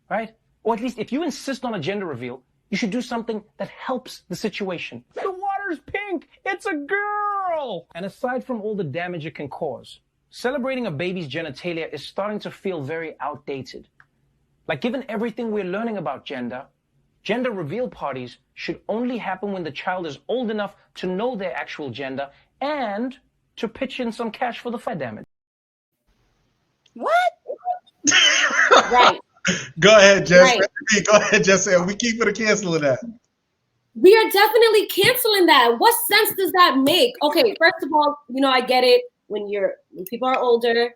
right? Or at least if you insist on a gender reveal, you should do something that helps the situation. The water hair is pink. It's a girl. And aside from all the damage it can cause, celebrating a baby's genitalia is starting to feel very outdated. Like, given everything we're learning about gender reveal parties should only happen when the child is old enough to know their actual gender and to pitch in some cash for the fire damage. What? Right. Go ahead, Jess. Right. Go ahead, Jess. We keep it canceling that. We are definitely canceling that. What sense does that make? Okay, first of all, I get it. When people are older,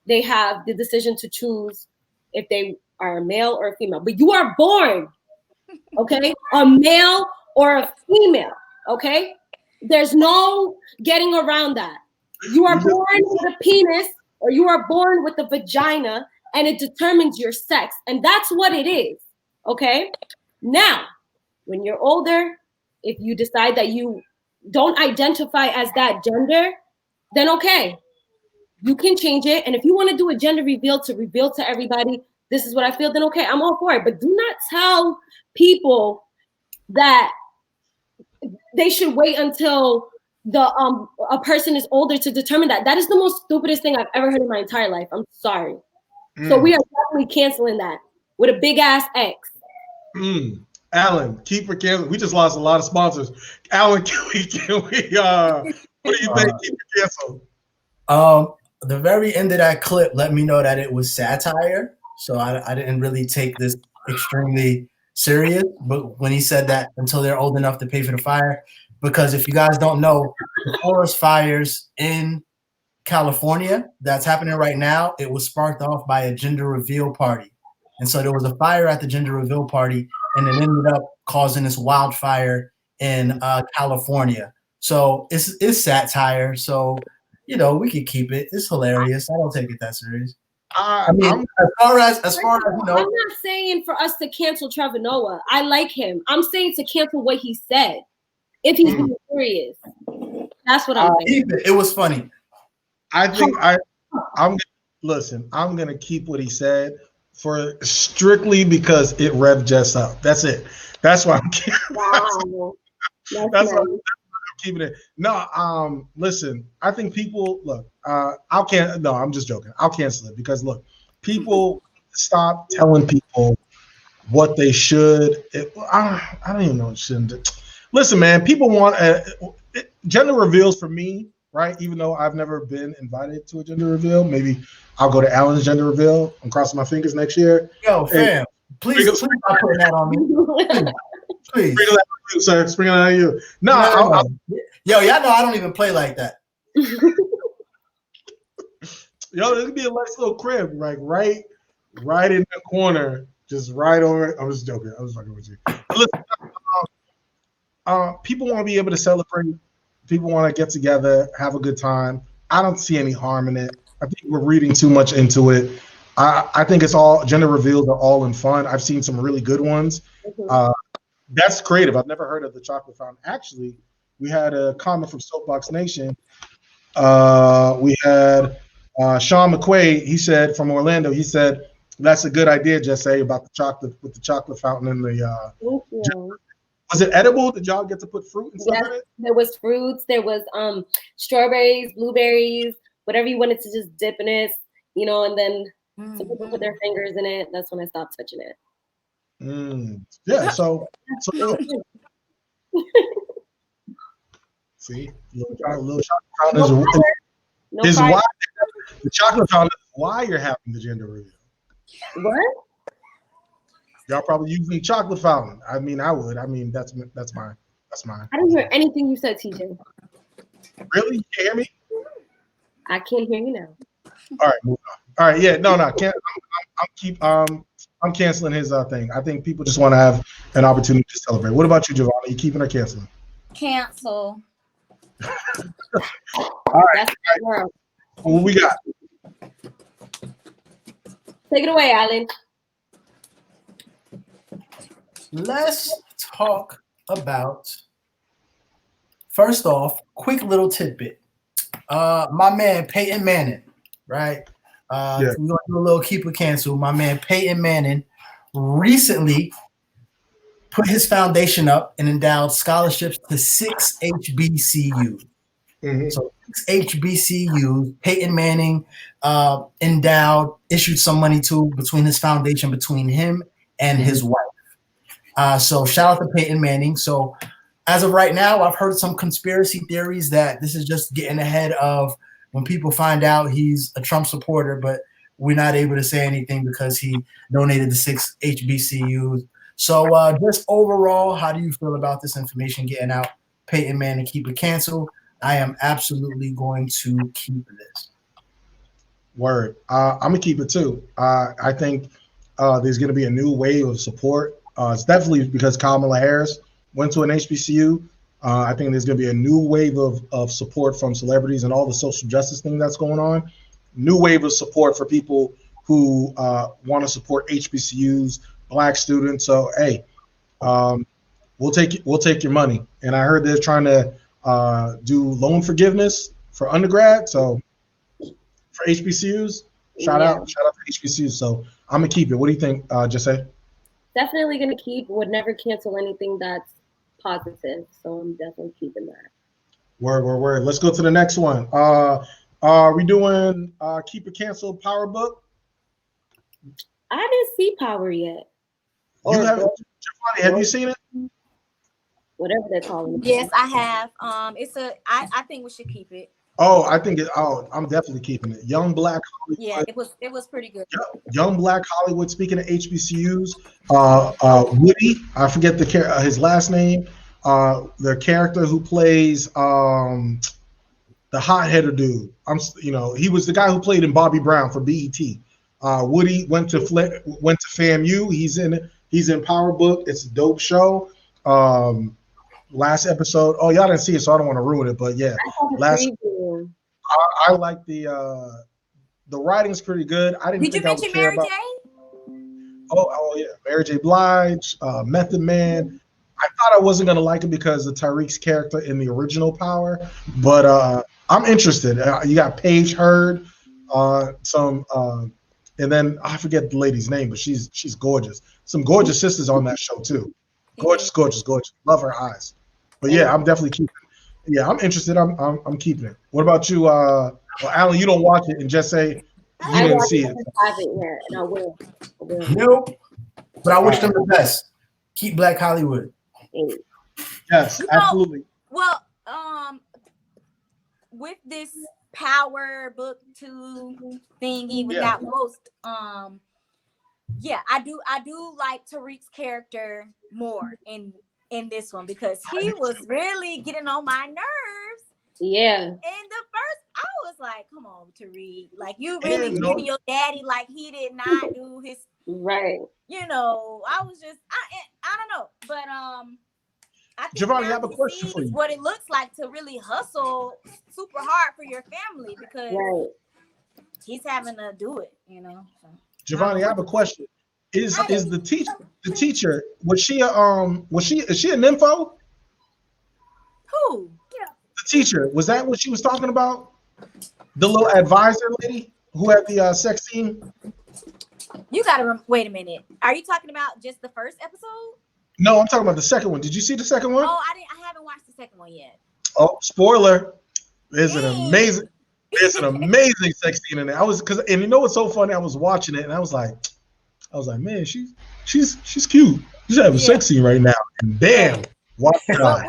they have the decision to choose if they are a male or a female. But you are born, okay, a male or a female, okay? There's no getting around that. You are born with a penis or you are born with a vagina, and it determines your sex. And that's what it is, okay? Now, when you're older, if you decide that you don't identify as that gender, then okay, you can change it. And if you want to do a gender reveal to everybody, this is what I feel, then okay, I'm all for it. But do not tell people that they should wait until a person is older to determine that. That is the most stupidest thing I've ever heard in my entire life. I'm sorry. So we are definitely canceling that with a big ass X. Alan, keep it canceling. We just lost a lot of sponsors. Alan, can we what do you think? Keep it canceled. The very end of that clip let me know that it was satire. So I didn't really take this extremely serious. But when he said that until they're old enough to pay for the fire, because if you guys don't know, the forest fires in California that's happening right now, it was sparked off by a gender reveal party. And so there was a fire at the gender reveal party, and it ended up causing this wildfire in California. So it's satire. So, we could keep it. It's hilarious. I don't take it that serious. As far as I'm not saying for us to cancel Trevor Noah. I like him. I'm saying to cancel what he said. If he's being serious, that's what I'm saying. It was funny. I think I'm gonna keep what he said for strictly because it revved Jess up. That's it. That's why I'm keeping. Wow. That's why I'm keeping it. No, listen. I think people look. I'm just joking. I'll cancel it because look, people stop telling people what they should. I don't even know what shouldn't do. Listen, man. People want gender reveals for me. Right, even though I've never been invited to a gender reveal, maybe I'll go to Alan's gender reveal. I'm crossing my fingers next year. Yo, fam, please stop putting that on me. Please. Sprinkle that on you, sir. Sprinkle that on you. No. Yo, y'all know I don't even play like that. Yo, this could be a nice little crib, like right in the corner, just right over. I'm just joking. I was fucking with you. But listen, people want to be able to celebrate. People want to get together, have a good time. I don't see any harm in it. I think we're reading too much into it. I think it's all gender reveals are all in fun. I've seen some really good ones. That's creative. I've never heard of the chocolate fountain. Actually, we had a comment from Soapboxx Nation. We had Sean McQuaid. He said from Orlando. He said that's a good idea, Jess A, about the chocolate with the chocolate fountain in the. Was it edible? Did y'all get to put fruit and stuff in it? There was fruits. There was strawberries, blueberries, whatever you wanted to just dip in it, and then some people put their fingers in it. That's when I stopped touching it. Yeah. So see, little chocolate fountain is why the chocolate fountain is why you're having the gender reveal. What? Y'all probably using chocolate fountain. I mean, I would. I mean, that's mine. I didn't hear anything you said, TJ. Really? You can't hear me? I can't hear you now. All right, move on. All right, yeah, no, I'm canceling his thing. I think people just want to have an opportunity to celebrate. What about you, Javonni? You keeping or canceling? Cancel. All right. What we got? Take it away, Alan. Let's talk about, first off, quick little tidbit. My man Peyton Manning, right? We're gonna do a little keep or cancel. My man Peyton Manning recently put his foundation up and endowed scholarships to 6 HBCUs. So 6 HBCUs, Peyton Manning endowed, issued some money to between his foundation, between him and his wife. So shout out to Peyton Manning. So as of right now, I've heard some conspiracy theories that this is just getting ahead of when people find out he's a Trump supporter, but we're not able to say anything because he donated to 6 HBCUs. So just overall, how do you feel about this information getting out? Peyton Manning, keep it canceled. I am absolutely going to keep this. Word. I'm going to keep it too. I think there's going to be a new wave of support. It's definitely because Kamala Harris went to an HBCU. I think there's going to be a new wave of support from celebrities and all the social justice thing that's going on. New wave of support for people who want to support HBCUs, Black students. So, hey, we'll take your money. And I heard they're trying to do loan forgiveness for undergrad. So for HBCUs, shout out to HBCUs. So I'm gonna keep it. What do you think, Jess A? Definitely gonna keep. Would never cancel anything that's positive. So I'm definitely keeping that. Word. Let's go to the next one. Are we doing keep it canceled Power book? I didn't see Power yet. You haven't, Javonni, have you seen it? Whatever they're calling it. Yes, I have. I think we should keep it. Oh, I think I'm definitely keeping it. Young Black Hollywood. Yeah, it was pretty good. Young Black Hollywood. Speaking of HBCUs, Woody, I forget his last name. The character who plays the hot-headed dude. He was the guy who played in Bobby Brown for BET. Woody went to FAMU. He's in Power Book. It's a dope show. Last episode. Oh, y'all didn't see it, so I don't want to ruin it. But yeah, I like the writing's pretty good. I didn't. Did you mention Mary J? Oh yeah, Mary J. Blige, Method Man. I thought I wasn't gonna like it because of Tariq's character in the original Power, but I'm interested. You got Paige Hurd, and then I forget the lady's name, but she's gorgeous. Some gorgeous sisters on that show too. Gorgeous. Love her eyes. But yeah, I'm definitely keeping it. Yeah, I'm interested. I'm keeping it. What about you, Alan? You don't watch it and just say you didn't see it. I haven't yet, and I will. Nope. But I wish them the best. Keep Black Hollywood. Yes, absolutely. Well, with this Power Book 2 thingy with that post, yeah, I do like Tariq's character more in this one because he was really getting on my nerves. Yeah. In the first, I was like, come on, Tariq. Like, you really treating your daddy like he did not do his right. I was just I don't know. But I think Javonni, I have a question for you. What it looks like to really hustle super hard for your family because he's having to do it, So. Javonni, I have a question. Is the teacher is she a nympho? Who? The teacher, was that what she was talking about? The little advisor lady who had the sex scene? You gotta wait a minute. Are you talking about just the first episode? No, I'm talking about the second one. Did you see the second one? Oh, I haven't watched the second one yet. Oh, spoiler. There's an amazing sex scene in there. And you know what's so funny? I was watching it and I was like, man, she's cute. She's having a sex scene right now. And bam, watch it. But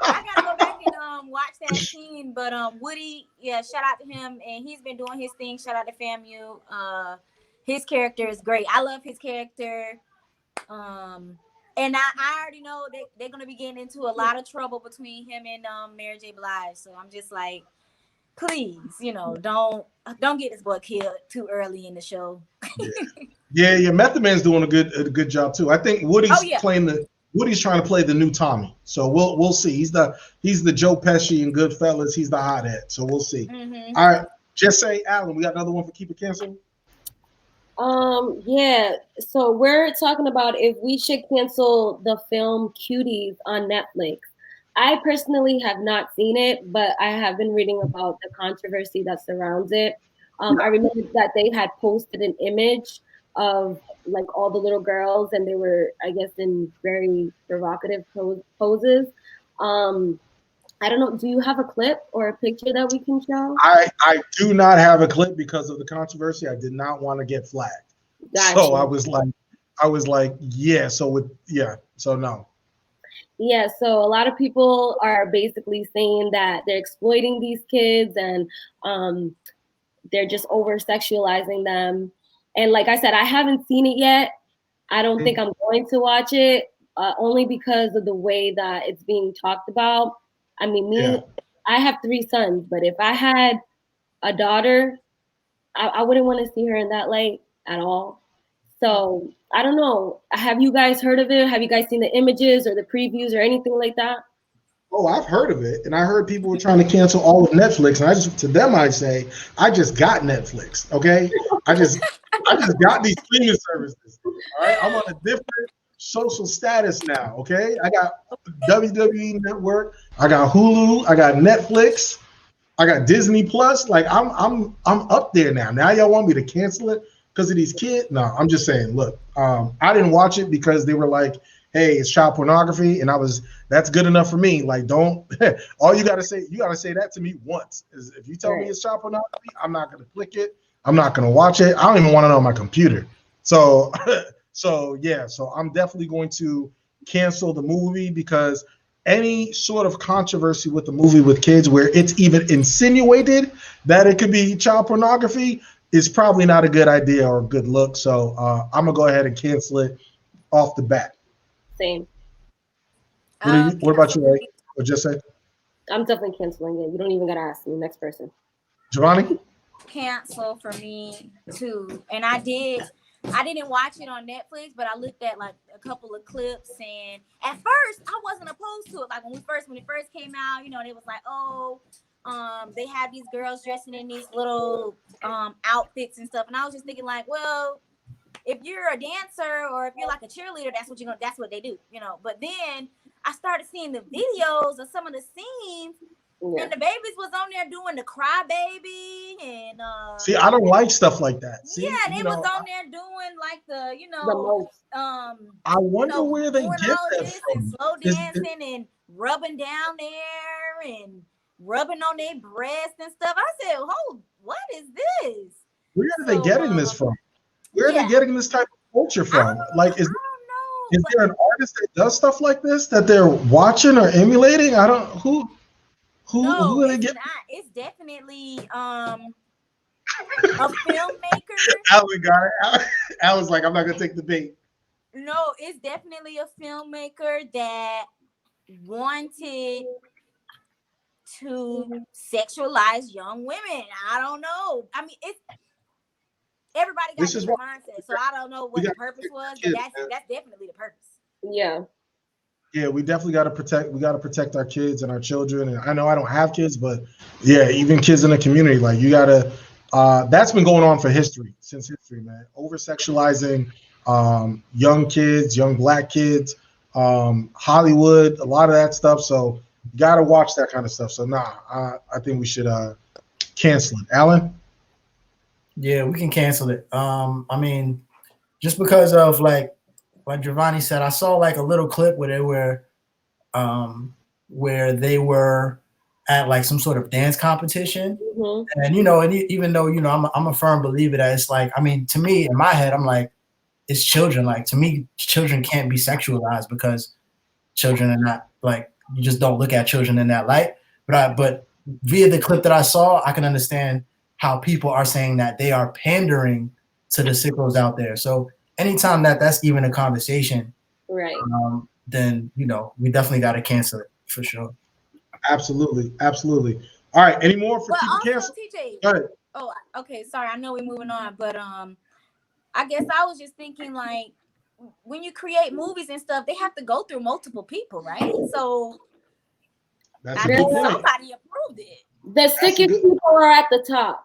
I gotta go back and watch that scene. But Woody, shout out to him, and he's been doing his thing. Shout out to FAMU. His character is great. I love his character. And I already know they're gonna be getting into a lot of trouble between him and Mary J. Blige. So I'm just like, please, don't get this boy killed too early in the show. Yeah. Method Man's doing a good job too. I think Woody's Woody's trying to play the new Tommy. So we'll see. He's the Joe Pesci in Goodfellas. He's the hothead. So we'll see. Mm-hmm. All right, Jess A, Alan, we got another one for Keep It Canceled. Yeah. So we're talking about if we should cancel the film Cuties on Netflix. I personally have not seen it, but I have been reading about the controversy that surrounds it. I remember that they had posted an image of like all the little girls, and they were, I guess, in very provocative poses. I don't know. Do you have a clip or a picture that we can show? I do not have a clip because of the controversy. I did not want to get flagged. Gotcha. So I was like, yeah. So no. Yeah, so a lot of people are basically saying that they're exploiting these kids and they're just over sexualizing them. And like I said, I haven't seen it yet. I don't think I'm going to watch it only because of the way that it's being talked about. I mean, I have 3 sons, but if I had a daughter, I wouldn't want to see her in that light at all. So I don't know. Have you guys heard of it? Have you guys seen the images or the previews or anything like that? Oh, I've heard of it, and I heard people were trying to cancel all of Netflix. And to them, I say, I just got Netflix. Okay, I just got these streaming services. All right, I'm on a different social status now. Okay, I got WWE Network, I got Hulu, I got Netflix, I got Disney Plus. Like I'm up there now. Now y'all want me to cancel it because of these kids? No, I'm just saying. Look, I didn't watch it because they were like, hey, it's child pornography, and that's good enough for me. Like, don't all you gotta say that to me once. Is if you tell me it's child pornography, I'm not gonna click it. I'm not gonna watch it. I don't even want to know on my computer. So so I'm definitely going to cancel the movie because any sort of controversy with the movie with kids where it's even insinuated that it could be child pornography is probably not a good idea or a good look. So I'm gonna go ahead and cancel it off the bat. Same. What about you, Ray? Or just say? I'm definitely canceling it. You don't even gotta ask me. Next person. Javonni? Cancel for me too. And I didn't watch it on Netflix, but I looked at like a couple of clips, and at first I wasn't opposed to it. Like when it first came out, you know, and it was like, oh, they have these girls dressing in these little outfits and stuff, and I was just thinking like, well, if you're a dancer or if you're like a cheerleader, that's what they do, you know. But then I started seeing the videos of some of the scenes, and the babies was on there doing the cry baby, and see, I don't like stuff like that. See, yeah, they was on there doing like the, you know, I wonder where they get that from. And slow dancing and rubbing down there and rubbing on their breasts and stuff. I said, "Oh, what is this? Where are they getting this from? Where are they getting this type of culture from? Like, is there an artist that does stuff like this that they're watching or emulating? I don't who are they getting? It's definitely a filmmaker. Alan got it. Alan's like, I'm not gonna take the bait. No, it's definitely a filmmaker that wanted to sexualize young women. I don't know. I mean, everybody got different mindset, so I don't know what the purpose was, but that's definitely the purpose. Yeah. Yeah, we definitely got to protect. We got to protect our kids and our children. And I know I don't have kids, but yeah, even kids in the community, like you gotta. That's been going on since history, man. Over sexualizing young kids, young Black kids, Hollywood, a lot of that stuff. So you got to watch that kind of stuff. So I think we should cancel it. Alan? Yeah, we can cancel it. I mean, just because of like Javonni said, I saw like a little clip where they were at like some sort of dance competition, and you know, and even though you know I'm a firm believer that it's like, I mean, to me in my head, I'm like, it's children. Like to me, children can't be sexualized because children are not like, you just don't look at children in that light. But via the clip that I saw, I can understand how people are saying that they are pandering to the sickos out there. So anytime that's even a conversation, right? Then you know we definitely got to cancel it for sure. Absolutely. All right, any more for people cancel? TJ, go ahead. Oh, okay. Sorry, I know we're moving on, but I guess I was just thinking like when you create movies and stuff, they have to go through multiple people, right? So I think somebody approved it. The sickest people are at the top.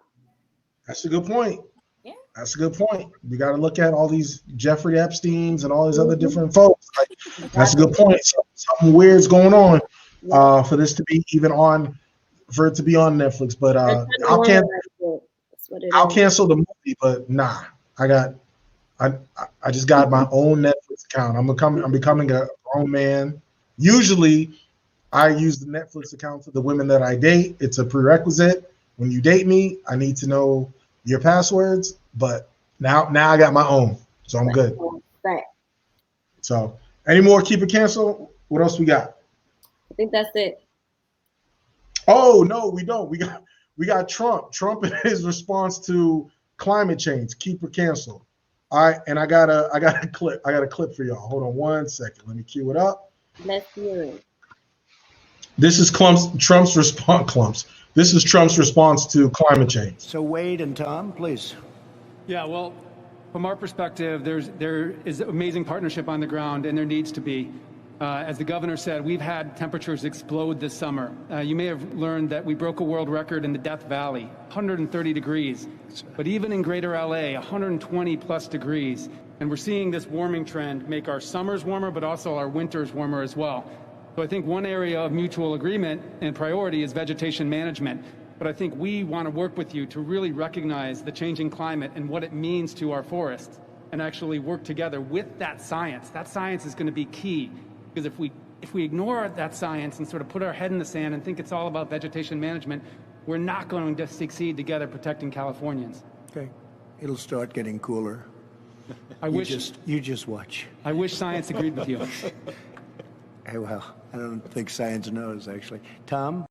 That's a good point. Yeah. That's a good point. You got to look at all these Jeffrey Epsteins and all these other different folks. Like, that's a good point. Something weird's going on for this to be even on, for it to be on Netflix. But I'll cancel the movie. But nah, I I just got my own Netflix account. I'm becoming a grown man. Usually, I use the Netflix account for the women that I date. It's a prerequisite. When you date me, I need to know your passwords. But now I got my own, so I'm good. So, any more keep it cancel? What else we got? I think that's it. Oh no, we don't. We got Trump. Trump and his response to climate change. Keep it cancel. All right, and I got a clip. I got a clip for y'all. Hold on 1 second. Let me cue it up. Let's hear it. This is Trump's response. This is Trump's response to climate change. So Wade and Tom, please. Yeah, well, from our perspective, there is amazing partnership on the ground, and there needs to be. As the governor said, we've had temperatures explode this summer. You may have learned that we broke a world record in the Death Valley, 130 degrees. But even in greater LA, 120 plus degrees. And we're seeing this warming trend make our summers warmer, but also our winters warmer as well. So I think one area of mutual agreement and priority is vegetation management. But I think we want to work with you to really recognize the changing climate and what it means to our forests, and actually work together with that science. That science is going to be key. Because if we ignore that science and sort of put our head in the sand and think it's all about vegetation management, we're not going to succeed together protecting Californians. Okay, it'll start getting cooler. You just watch. I wish science agreed with you. Hey, well, I don't think science knows actually. Tom.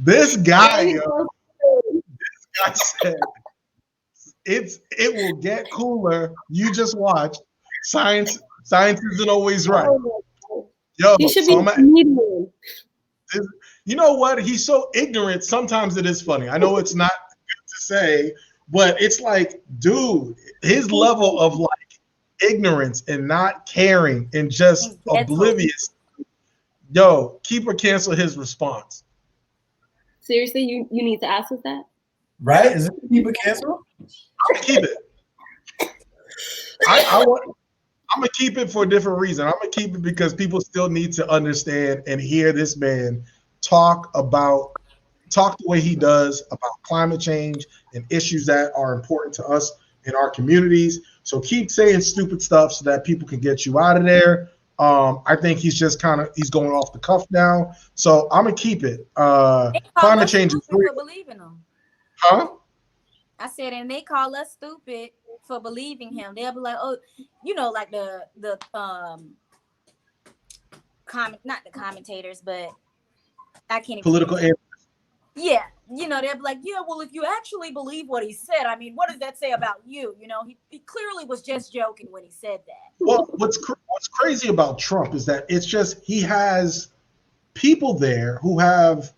This guy said. It will get cooler. You just watch. Science isn't always right. Yo, you should be comedian. You know what? He's so ignorant. Sometimes it is funny. I know it's not good to say, but it's like, dude, his level of like ignorance and not caring and just oblivious. Yo, keep or cancel his response. Seriously, you need to ask us that? Right? Is it keep or cancel? I'm gonna keep it. I'm gonna keep it for a different reason. I'm gonna keep it because people still need to understand and hear this man talk the way he does about climate change and issues that are important to us in our communities. So keep saying stupid stuff so that people can get you out of there. I think he's just he's going off the cuff now. So I'm gonna keep it. Climate change is real. Believing him. Huh? I said, and they call us stupid for believing him. They'll be like, oh, you know, like the not the commentators, but I can't even political analysts. Yeah, you know, they'll be like, yeah, well, if you actually believe what he said, I mean, what does that say about you? You know, he clearly was just joking when he said that. Well, what's crazy about Trump is that it's just he has people there who have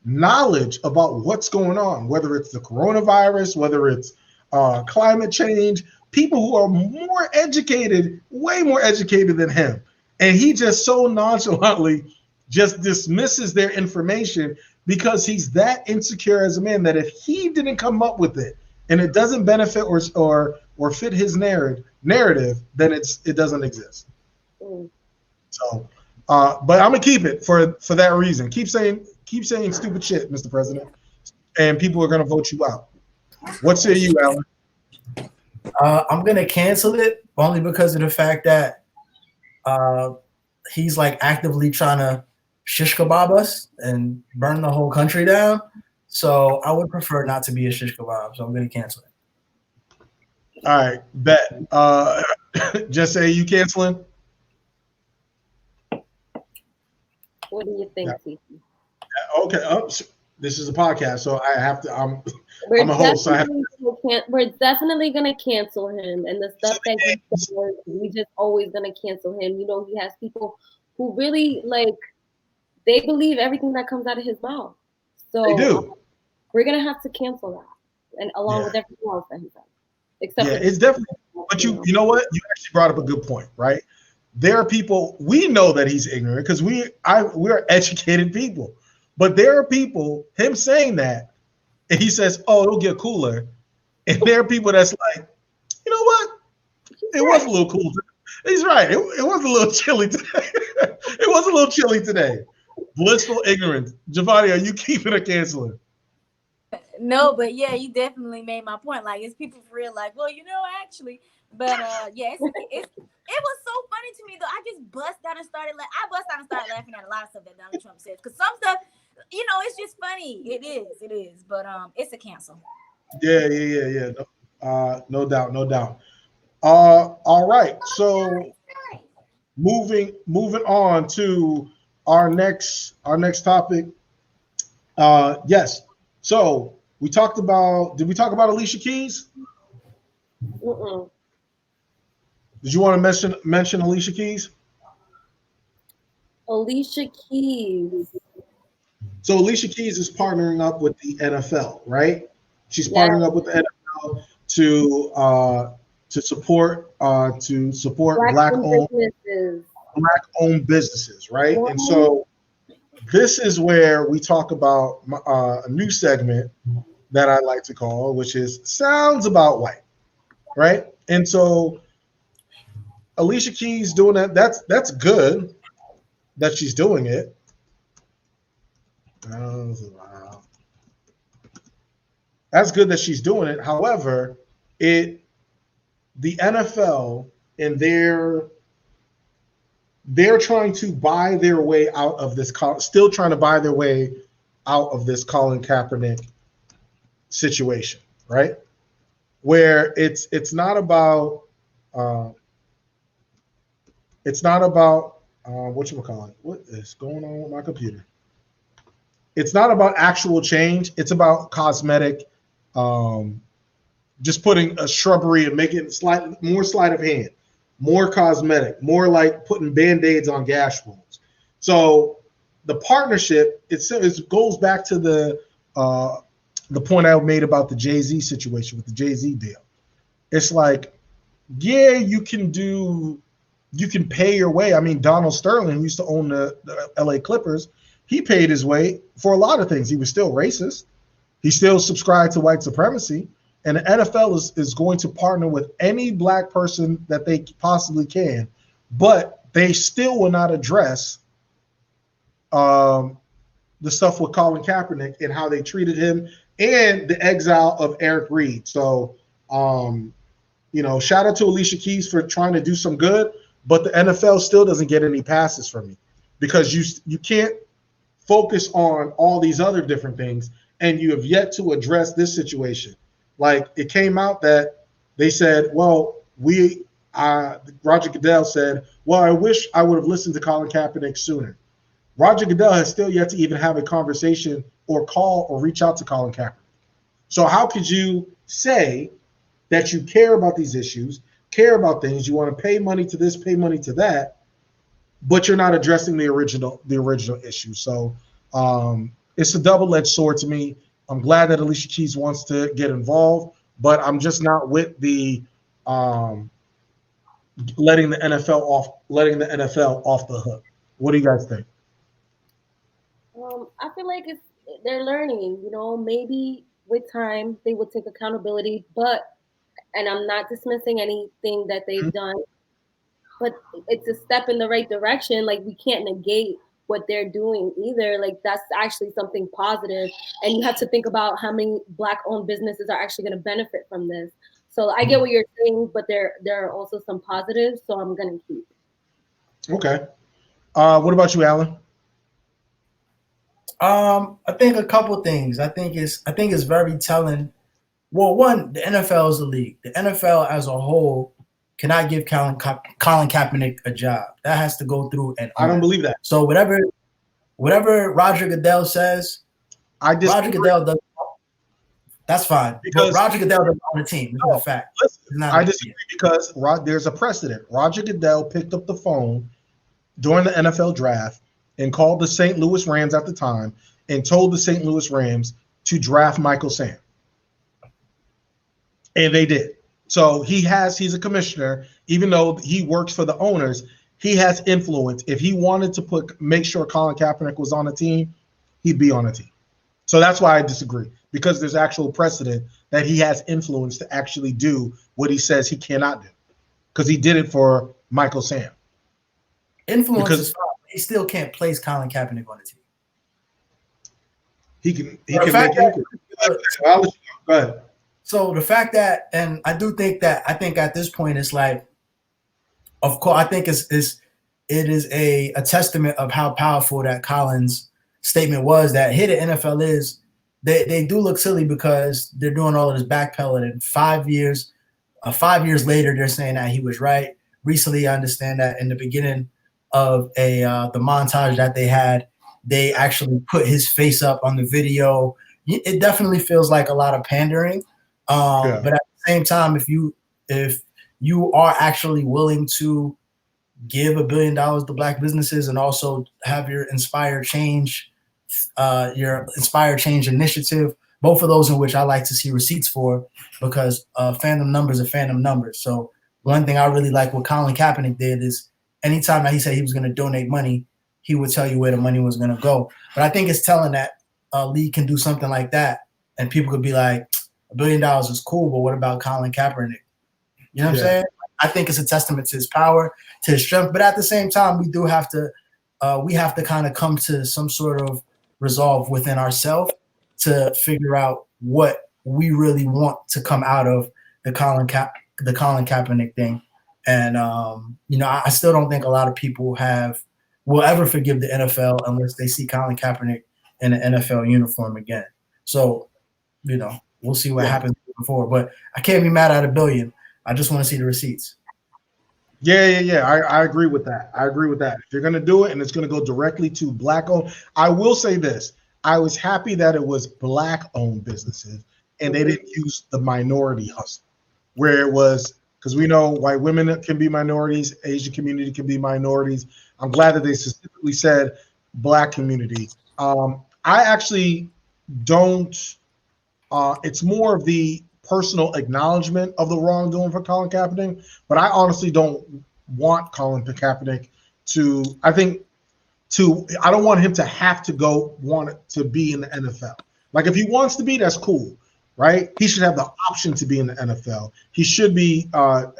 knowledge about what's going on, whether it's the coronavirus, whether it's climate change, people who are more educated, way more educated than him. And he just so nonchalantly just dismisses their information because he's that insecure as a man that if he didn't come up with it and it doesn't benefit or fit his narrative, then it doesn't exist. So, but I'm gonna keep it for that reason. Keep saying stupid shit, Mr. President, and people are gonna vote you out. What say you, Alan? I'm gonna cancel it only because of the fact that he's like actively trying to shish kebab us and burn the whole country down. So I would prefer not to be a shish kebab. So I'm gonna cancel it. All right, bet. Just say you canceling. What do you think, Tiki? Okay. This is a podcast, so I have to. I'm a host. So We're definitely gonna cancel him, and the stuff that he says, we just always gonna cancel him. You know, he has people who really like. They believe everything that comes out of his mouth. So they do. We're gonna have to cancel that, and along with everything else that he says. Except it's definitely. But you know what? You actually brought up a good point, right? There are people we know that he's ignorant because we're educated people, but there are people him saying that, and he says, "Oh, it'll get cooler," and there are people that's like, you know what? It was a little cool. He's right. It was a little chilly today. It was a little chilly today. Blissful ignorance. Javonni, are you keeping or canceling? No, but yeah, you definitely made my point. Like, it's people for real, like, well, actually. But yeah, it was so funny to me though. I just bust out and started laughing at a lot of stuff that Donald Trump says. Because some stuff, it's just funny. It is. But it's a cancel. Yeah. No doubt. All right. So moving on to our next topic. Yes. So did we talk about Alicia Keys? Mm-mm. Did you want to mention Alicia Keys? Alicia Keys. So Alicia Keys is partnering up with the NFL, right? She's partnering up with the NFL to support black-owned businesses, right? And so this is where we talk about a new segment that I like to call, which is Sounds About White, right? And so Alicia Keys doing that, that's good that she's doing it. That's good that she's doing it. However, the NFL and they're trying to buy their way out of this, still trying to buy their way out of this Colin Kaepernick situation, right? Where it's not about whatchamacallit. What is going on with my computer? It's not about actual change. It's about cosmetic, just putting a shrubbery and making it more sleight of hand, more cosmetic, more like putting Band-Aids on gash wounds. So the partnership, it goes back to the point I made about the Jay-Z situation with the Jay-Z deal. It's like, yeah, you can pay your way. I mean, Donald Sterling, who used to own the LA Clippers, he paid his way for a lot of things. He was still racist. He still subscribed to white supremacy. And the NFL is going to partner with any black person that they possibly can, but they still will not address the stuff with Colin Kaepernick and how they treated him and the exile of Eric Reed. So, shout out to Alicia Keys for trying to do some good, but the NFL still doesn't get any passes from me because you can't focus on all these other different things and you have yet to address this situation. Like, it came out that they said, well, Roger Goodell said, well, I wish I would have listened to Colin Kaepernick sooner. Roger Goodell has still yet to even have a conversation or call or reach out to Colin Kaepernick. So how could you say that you care about these issues, care about things, you want to pay money to this, pay money to that, but you're not addressing the original issue? So it's a double-edged sword to me. I'm glad that Alicia Keys wants to get involved, but I'm just not with the letting the NFL off the hook. What do you guys think? I feel like they're learning. Maybe with time they will take accountability, and I'm not dismissing anything that they've done, but it's a step in the right direction. Like, we can't negate what they're doing either. Like, that's actually something positive, and you have to think about how many black-owned businesses are actually going to benefit from this. So I get what you're saying, but there are also some positives, so I'm going to keep. Okay. What about you, Alan? I think a couple things. I think it's very telling. Well, one, the NFL is a league. The NFL as a whole cannot give Colin Kaepernick a job. That has to go through an owner. I don't believe that. So whatever Roger Goodell says, Roger Goodell does. That's fine. Because Roger Goodell doesn't own the team. It's a fact. I disagree because there's a precedent. Roger Goodell picked up the phone during the NFL draft and called the St. Louis Rams at the time and told the St. Louis Rams to draft Michael Sam. And they did. So he's a commissioner, even though he works for the owners, he has influence. If he wanted to make sure Colin Kaepernick was on the team, he'd be on the team. So that's why I disagree, because there's actual precedent that he has influence to actually do what he says he cannot do, because he did it for Michael Sam. Influence is fine. He still can't place Colin Kaepernick on the team. he can make it. I'll let you go ahead. So the fact that, and I think at this point it's like, of course, I think it is a testament of how powerful that Collins statement was, that here the NFL is. They do look silly because they're doing all of this backpedaling. And 5 years later, they're saying that he was right. Recently, I understand that in the beginning of the montage that they had, they actually put his face up on the video. It definitely feels like a lot of pandering. But at the same time, if you are actually willing to give $1 billion to Black businesses and also have your Inspire Change initiative, both of those in which I like to see receipts for, because fandom numbers are fandom numbers. So one thing I really like what Colin Kaepernick did is anytime that he said he was going to donate money, he would tell you where the money was going to go. But I think it's telling that a league can do something like that, and people could be like, $1 billion is cool, but what about Colin Kaepernick? You know what I'm saying? I think it's a testament to his power, to his strength. But at the same time, we do have to kind of come to some sort of resolve within ourselves to figure out what we really want to come out of the Colin Kaepernick thing. And I still don't think a lot of people will ever forgive the NFL unless they see Colin Kaepernick in an NFL uniform again. So, we'll see what happens moving forward. But I can't be mad at $1 billion. I just want to see the receipts. Yeah. I agree with that. If you're going to do it and it's going to go directly to Black-owned, I will say this. I was happy that it was Black-owned businesses and they didn't use the minority hustle, where it was, because we know white women can be minorities, Asian community can be minorities. I'm glad that they specifically said Black community. I actually don't. It's more of the personal acknowledgement of the wrongdoing for Colin Kaepernick, but I honestly don't want Colin Kaepernick to. I don't want him to have to want to be in the NFL. Like if he wants to be, that's cool, right? He should have the option to be in the NFL. He should be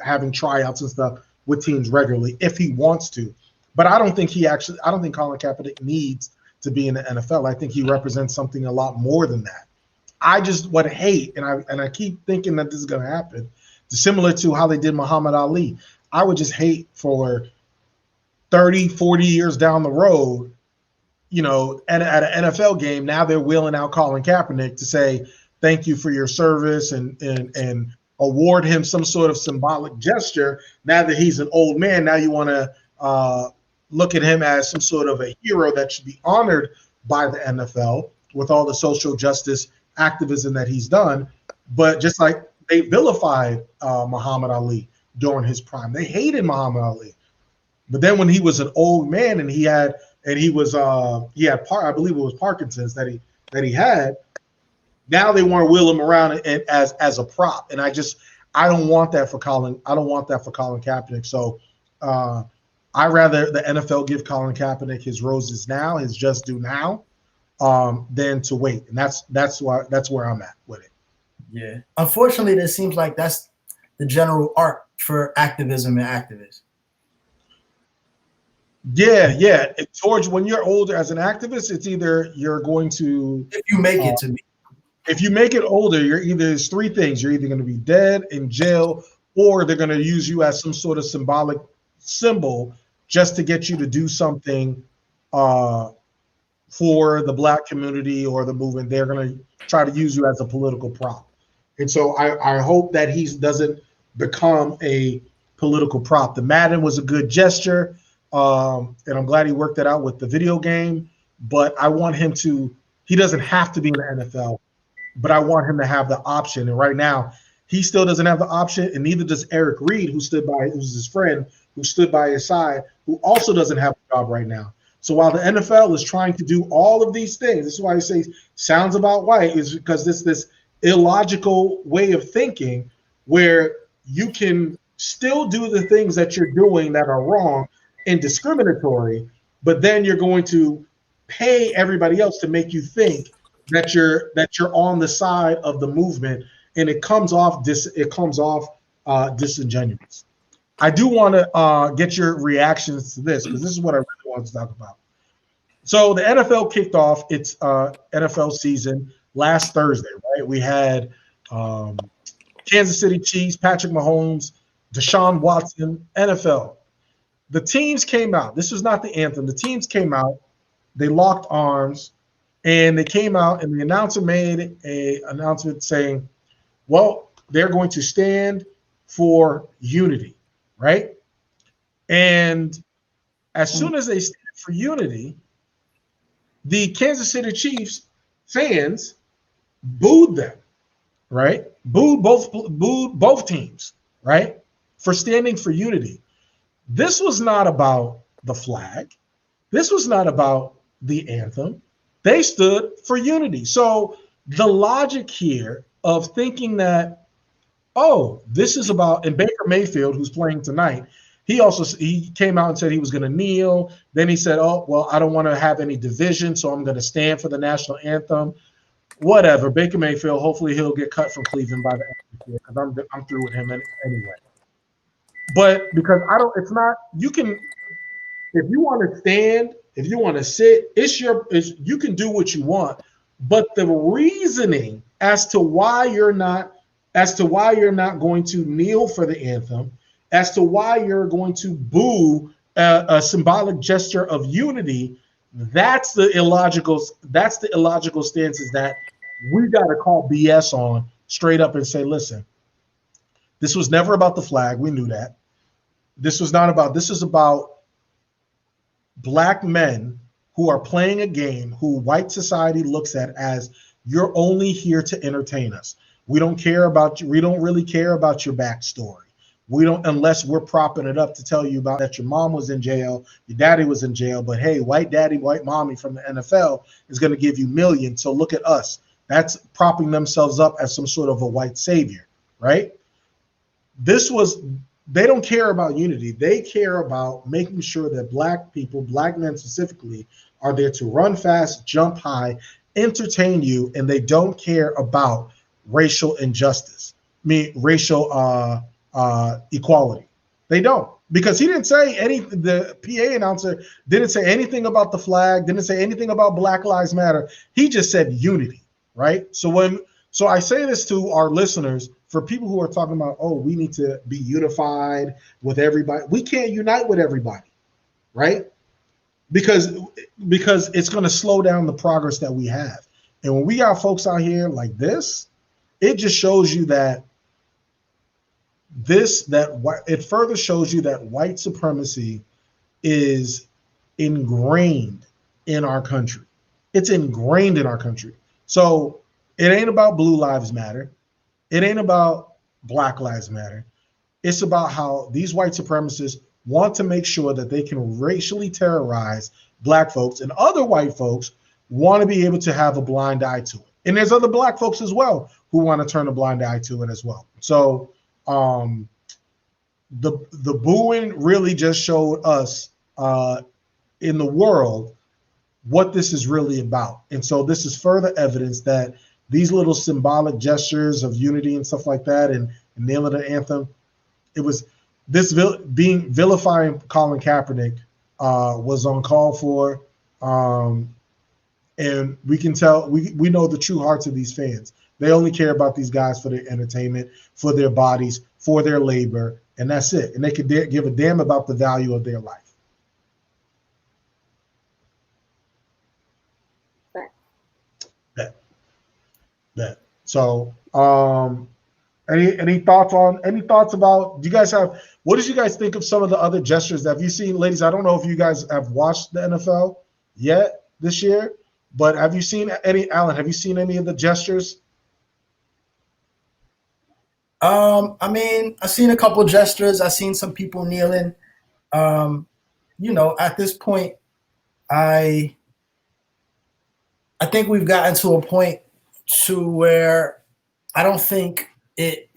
having tryouts and stuff with teams regularly if he wants to. But I don't think Colin Kaepernick needs to be in the NFL. I think he represents something a lot more than that. I just would hate, and I keep thinking that this is going to happen, similar to how they did Muhammad Ali. I would just hate for 30, 40 years down the road, and at an NFL game, now they're wheeling out Colin Kaepernick to say thank you for your service and award him some sort of symbolic gesture. Now that he's an old man, now you want to look at him as some sort of a hero that should be honored by the NFL with all the social justice activism that he's done. But just like they vilified Muhammad Ali during his prime, they hated Muhammad Ali. But then when he was an old man and he had I believe it was Parkinson's that he had, now they want to wheel him around as a prop. And I don't want that for Colin. I don't want that for Colin Kaepernick. So I rather the NFL give Colin Kaepernick his roses now, his just due now, than to wait. And that's where I'm at with it. Yeah. Unfortunately, it seems like that's the general arc for activism and activists. Yeah. George, when you're older as an activist, it's either you're going to, if you make it to me. If you make it older, there's three things. You're either going to be dead, in jail, or they're going to use you as some sort of symbolic symbol just to get you to do something for the Black community or the movement. They're going to try to use you as a political prop. And so I hope that he doesn't become a political prop. The Madden was a good gesture, and I'm glad he worked that out with the video game, but I want him to, he doesn't have to be in the NFL, but I want him to have the option. And right now, he still doesn't have the option, and neither does Eric Reed, who's his friend, who stood by his side, who also doesn't have a job right now. So while the NFL is trying to do all of these things, this is why I say sounds about white, is because this illogical way of thinking where you can still do the things that you're doing that are wrong and discriminatory, but then you're going to pay everybody else to make you think that you're on the side of the movement, and it comes off disingenuous. I do want to get your reactions to this, because this is what I really want to talk about. So the NFL kicked off its NFL season last Thursday, right? We had Kansas City Chiefs, Patrick Mahomes, Deshaun Watson, NFL. The teams came out. This was not the anthem. The teams came out. They locked arms, and they came out, and the announcer made an announcement saying, well, they're going to stand for unity, right? And as soon as they stand for unity, the Kansas City Chiefs fans booed them, right? Booed both teams, right? For standing for unity. This was not about the flag. This was not about the anthem. They stood for unity. So the logic here of thinking that, oh, this is about, and Baker Mayfield, who's playing tonight, he came out and said he was going to kneel. Then he said, oh, well, I don't want to have any division, so I'm going to stand for the national anthem. Whatever. Baker Mayfield, hopefully he'll get cut from Cleveland by the end of the year because I'm through with him anyway. But because it's not, you can, if you want to stand, if you want to sit, you can do what you want. But the reasoning as to why you're not going to kneel for the anthem, as to why you're going to boo a symbolic gesture of unity, that's the illogical stances that we got to call BS on straight up and say, listen, this was never about the flag. We knew that. This is about Black men who are playing a game who white society looks at as you're only here to entertain us. We don't care about you. We don't really care about your backstory. We don't, unless we're propping it up to tell you about that your mom was in jail, your daddy was in jail, but hey, white daddy, white mommy from the NFL is going to give you millions. So look at us. That's propping themselves up as some sort of a white savior, right? They don't care about unity. They care about making sure that Black people, Black men specifically, are there to run fast, jump high, entertain you, and they don't care about racial injustice. Racial equality. They don't, because he didn't say anything. The PA announcer didn't say anything about the flag, didn't say anything about Black Lives Matter. He just said unity, right? So I say this to our listeners, for people who are talking about, oh, we need to be unified with everybody. We can't unite with everybody, right? Because it's going to slow down the progress that we have. And when we got folks out here like this, it just shows you that it further shows you that white supremacy is ingrained in our country. It's ingrained in our country. So it ain't about Blue Lives Matter. It ain't about Black Lives Matter. It's about how these white supremacists want to make sure that they can racially terrorize Black folks, and other white folks want to be able to have a blind eye to it. And there's other Black folks as well who want to turn a blind eye to it as well. So the booing really just showed us in the world what this is really about. And so this is further evidence that these little symbolic gestures of unity and stuff like that, and nailing the anthem, it was this being vilifying Colin Kaepernick was uncalled for. And we can tell, we know the true hearts of these fans. They only care about these guys for their entertainment, for their bodies, for their labor, and that's it. And they could give a damn about the value of their life. That. So, any thoughts about? Do you guys have? What did you guys think of some of the other gestures? Have you seen, ladies? I don't know if you guys have watched the NFL yet this year, but have you seen any? Alan, have you seen any of the gestures? I mean, I've seen a couple gestures. I've seen some people kneeling. At this point, I think we've gotten to a point to where I don't think it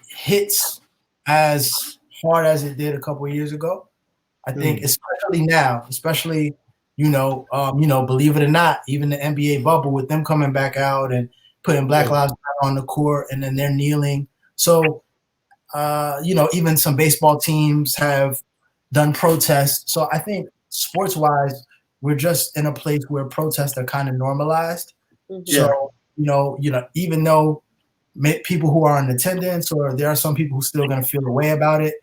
hits as hard as it did a couple of years ago. I think especially now, believe it or not, even the NBA bubble with them coming back out and putting Black Lives Matter on the court, and then they're kneeling. So, even some baseball teams have done protests. So I think sports-wise, we're just in a place where protests are kind of normalized. Mhm. So, even though people who are in attendance, or there are some people who still going to feel a way about it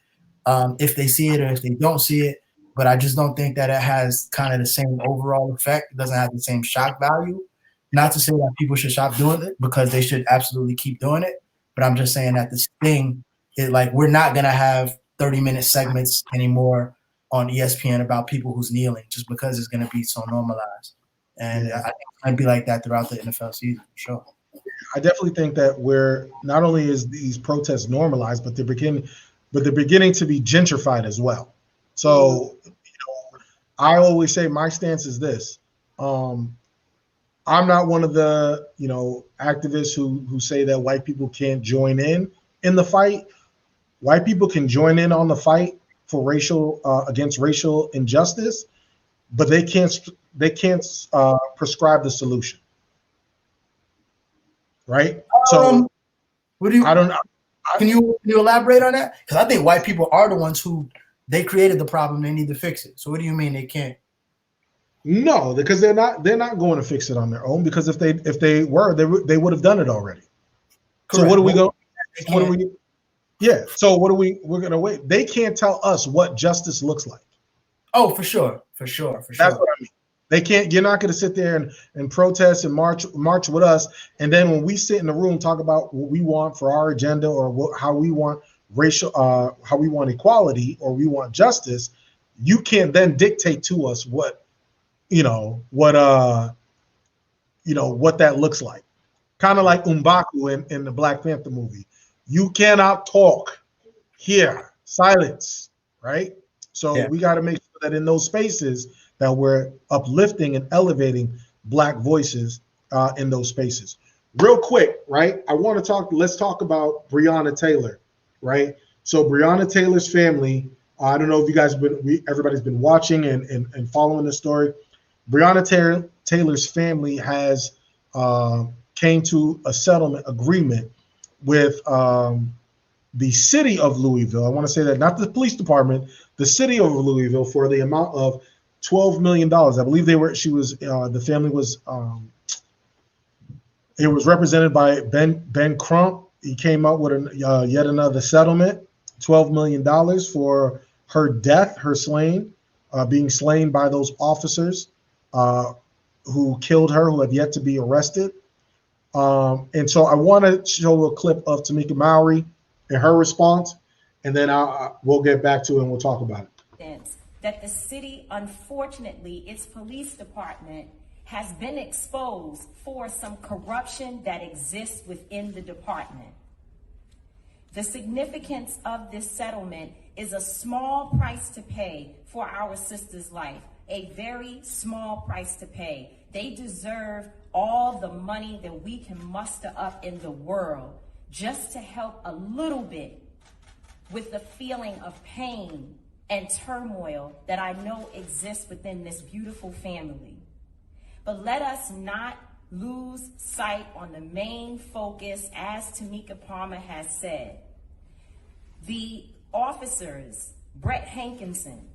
if they see it or if they don't see it. But I just don't think that it has kind of the same overall effect. It doesn't have the same shock value. Not to say that people should stop doing it, because they should absolutely keep doing it. But I'm just saying that this thing, we're not going to have 30-minute segments anymore on ESPN about people who's kneeling, just because it's going to be so normalized. And I think it's going to be like that throughout the NFL season, for sure. I definitely think that we're not only is these protests normalized, but they're beginning to be gentrified as well. So, I always say my stance is this: I'm not one of the activists who say that white people can't join in the fight. White people can join in on the fight for against racial injustice, but they can't prescribe the solution. Right? So what do you? I don't know. Can you elaborate on that? Because I think white people are the ones who they created the problem. They need to fix it. So what do you mean they can't? No, because they're not going to fix it on their own. Because if they were, they would have done it already. Correct. So what are we going? What are we? Yeah. So what are we? We're going to wait. They can't tell us what justice looks like. Oh, for sure. That's what I mean. They can't. You're not going to sit there and protest and march with us, and then when we sit in the room talk about what we want for our agenda, or how we want how we want equality, or we want justice. You can't then dictate to us what that looks like. Kind of like M'Baku in the Black Panther movie. You cannot talk here. Silence. Right. So we got to make sure that in those spaces that we're uplifting and elevating Black voices in those spaces. Real quick, right? Let's talk about Breonna Taylor, right? So Breonna Taylor's family, I don't know if you guys everybody's been watching and following the story. Breonna Taylor's family has came to a settlement agreement with the city of Louisville. I want to say that, not the police department, the city of Louisville, for the amount of $12 million. I believe the family was, it was represented by Ben Crump. He came up with yet another settlement, $12 million for her death, being slain by those officers who killed her, who have yet to be arrested. And so I want to show a clip of Tamika Mallory and her response, and then we'll get back to it and we'll talk about it. That the city, unfortunately, its police department has been exposed for some corruption that exists within the department. The significance of this settlement is a small price to pay for our sister's life, a very small price to pay. They deserve all the money that we can muster up in the world just to help a little bit with the feeling of pain and turmoil that I know exists within this beautiful family. But let us not lose sight on the main focus, as Tamika Palmer has said. The officers, Brett Hankinson,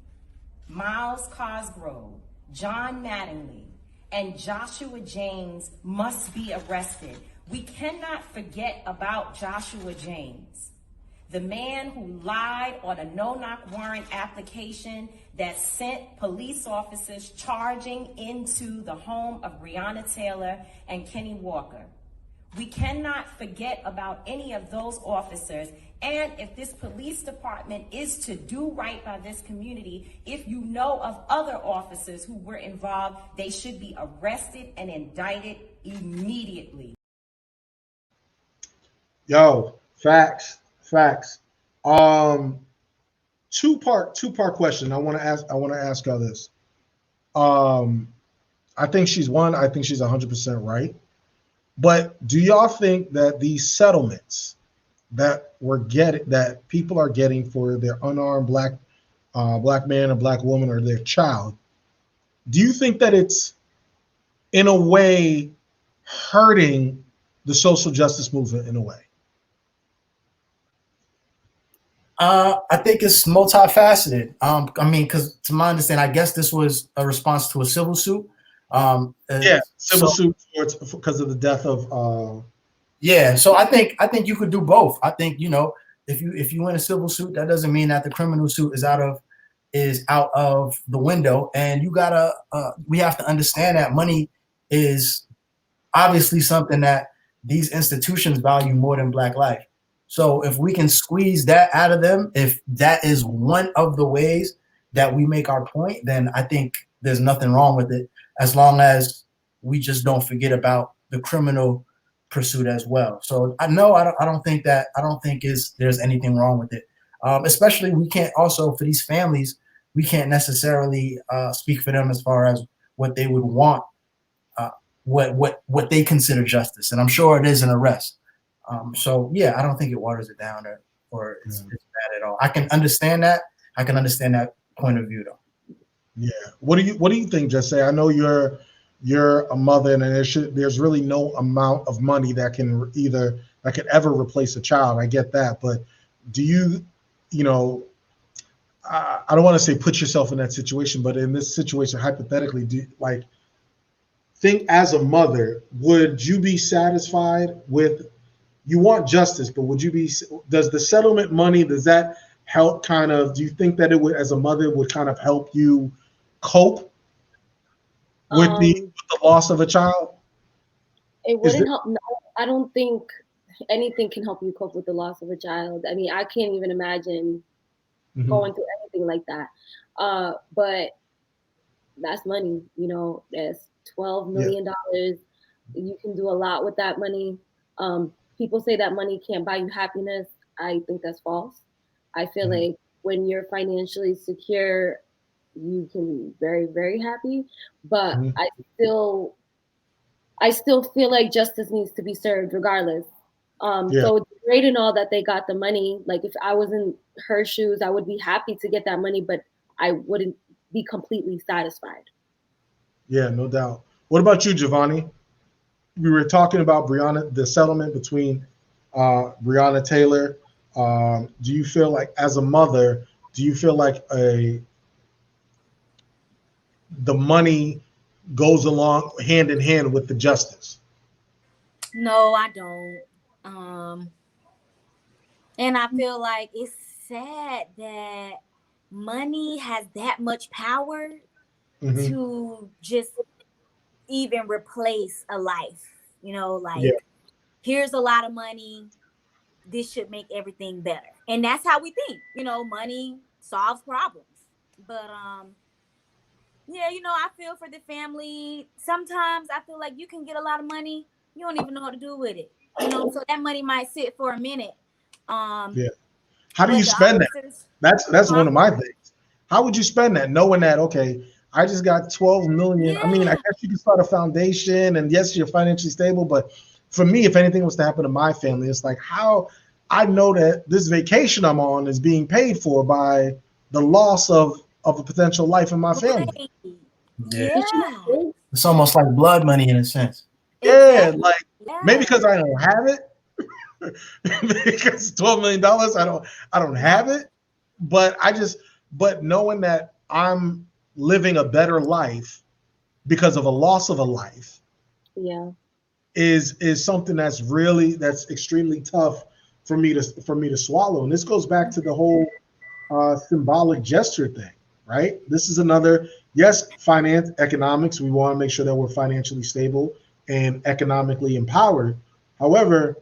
Miles Cosgrove, John Mattingly, and Joshua James must be arrested. We cannot forget about Joshua James, the man who lied on a no-knock warrant application that sent police officers charging into the home of Breonna Taylor and Kenny Walker. We cannot forget about any of those officers. And if this police department is to do right by this community, if you know of other officers who were involved, they should be arrested and indicted immediately. Yo, facts. Two-part question. I want to ask y'all this. I think she's 100% right. But do y'all think that these settlements that people are getting for their unarmed black man or black woman or their child, do you think that it's in a way hurting the social justice movement in a way? I think it's multifaceted. I mean, because to my understanding, I guess this was a response to a civil suit. Civil suit because of the death of. Yeah, so I think you could do both. I think, you know, if you win a civil suit, that doesn't mean that the criminal suit is out of the window. And you gotta we have to understand that money is obviously something that these institutions value more than Black life. So if we can squeeze that out of them, if that is one of the ways that we make our point, then I think there's nothing wrong with it, as long as we just don't forget about the criminal pursuit as well. So I don't think there's anything wrong with it. Especially, we can't also, for these families, we can't necessarily speak for them as far as what they would want, what they consider justice, and I'm sure it is an arrest. So yeah, I don't think it waters it down or it's bad at all. I can understand that. I can understand that point of view, though. Yeah. What do you think, Jess A? I know you're a mother, and there's really no amount of money that could ever replace a child. I get that, but do you know? I don't want to say put yourself in that situation, but in this situation, hypothetically, think as a mother, would you be satisfied with? You want justice, but does the settlement money, does that help do you think that it would, as a mother, would kind of help you cope with the loss of a child? It wouldn't help. No, I don't think anything can help you cope with the loss of a child. I mean, I can't even imagine going through anything like that. But that's money, you know, that's $12 million. You can do a lot with that money. People say that money can't buy you happiness. I think that's false. I feel like when you're financially secure, you can be very, very happy. But I still feel like justice needs to be served regardless. So it's great and all that they got the money. Like, if I was in her shoes, I would be happy to get that money, but I wouldn't be completely satisfied. Yeah, no doubt. What about you, Javonni? We were talking about the settlement between Breonna Taylor. Do you feel like, as a mother, the money goes along hand in hand with the justice? No, I don't. And I feel like it's sad that money has that much power to just even replace a life. You know, here's a lot of money. This should make everything better. And that's how we think. You know, money solves problems. But yeah, you know, I feel for the family. Sometimes I feel like you can get a lot of money, you don't even know what to do with it. You know, so that money might sit for a minute. How do you spend that? That's one of my things. How would you spend that, knowing that, okay, I just got 12 million. I mean, I guess you can start a foundation, and yes, you're financially stable, but for me, if anything was to happen to my family, it's like, how I know that this vacation I'm on is being paid for by the loss of a potential life in my family. Yeah. It's almost like blood money in a sense. Yeah, maybe because I don't have it. Because $12 million, I don't have it. But knowing that I'm living a better life because of a loss of a life, is something that's extremely tough for me to swallow. And this goes back to the whole symbolic gesture thing, right? This is another, finance, economics. We want to make sure that we're financially stable and economically empowered. However,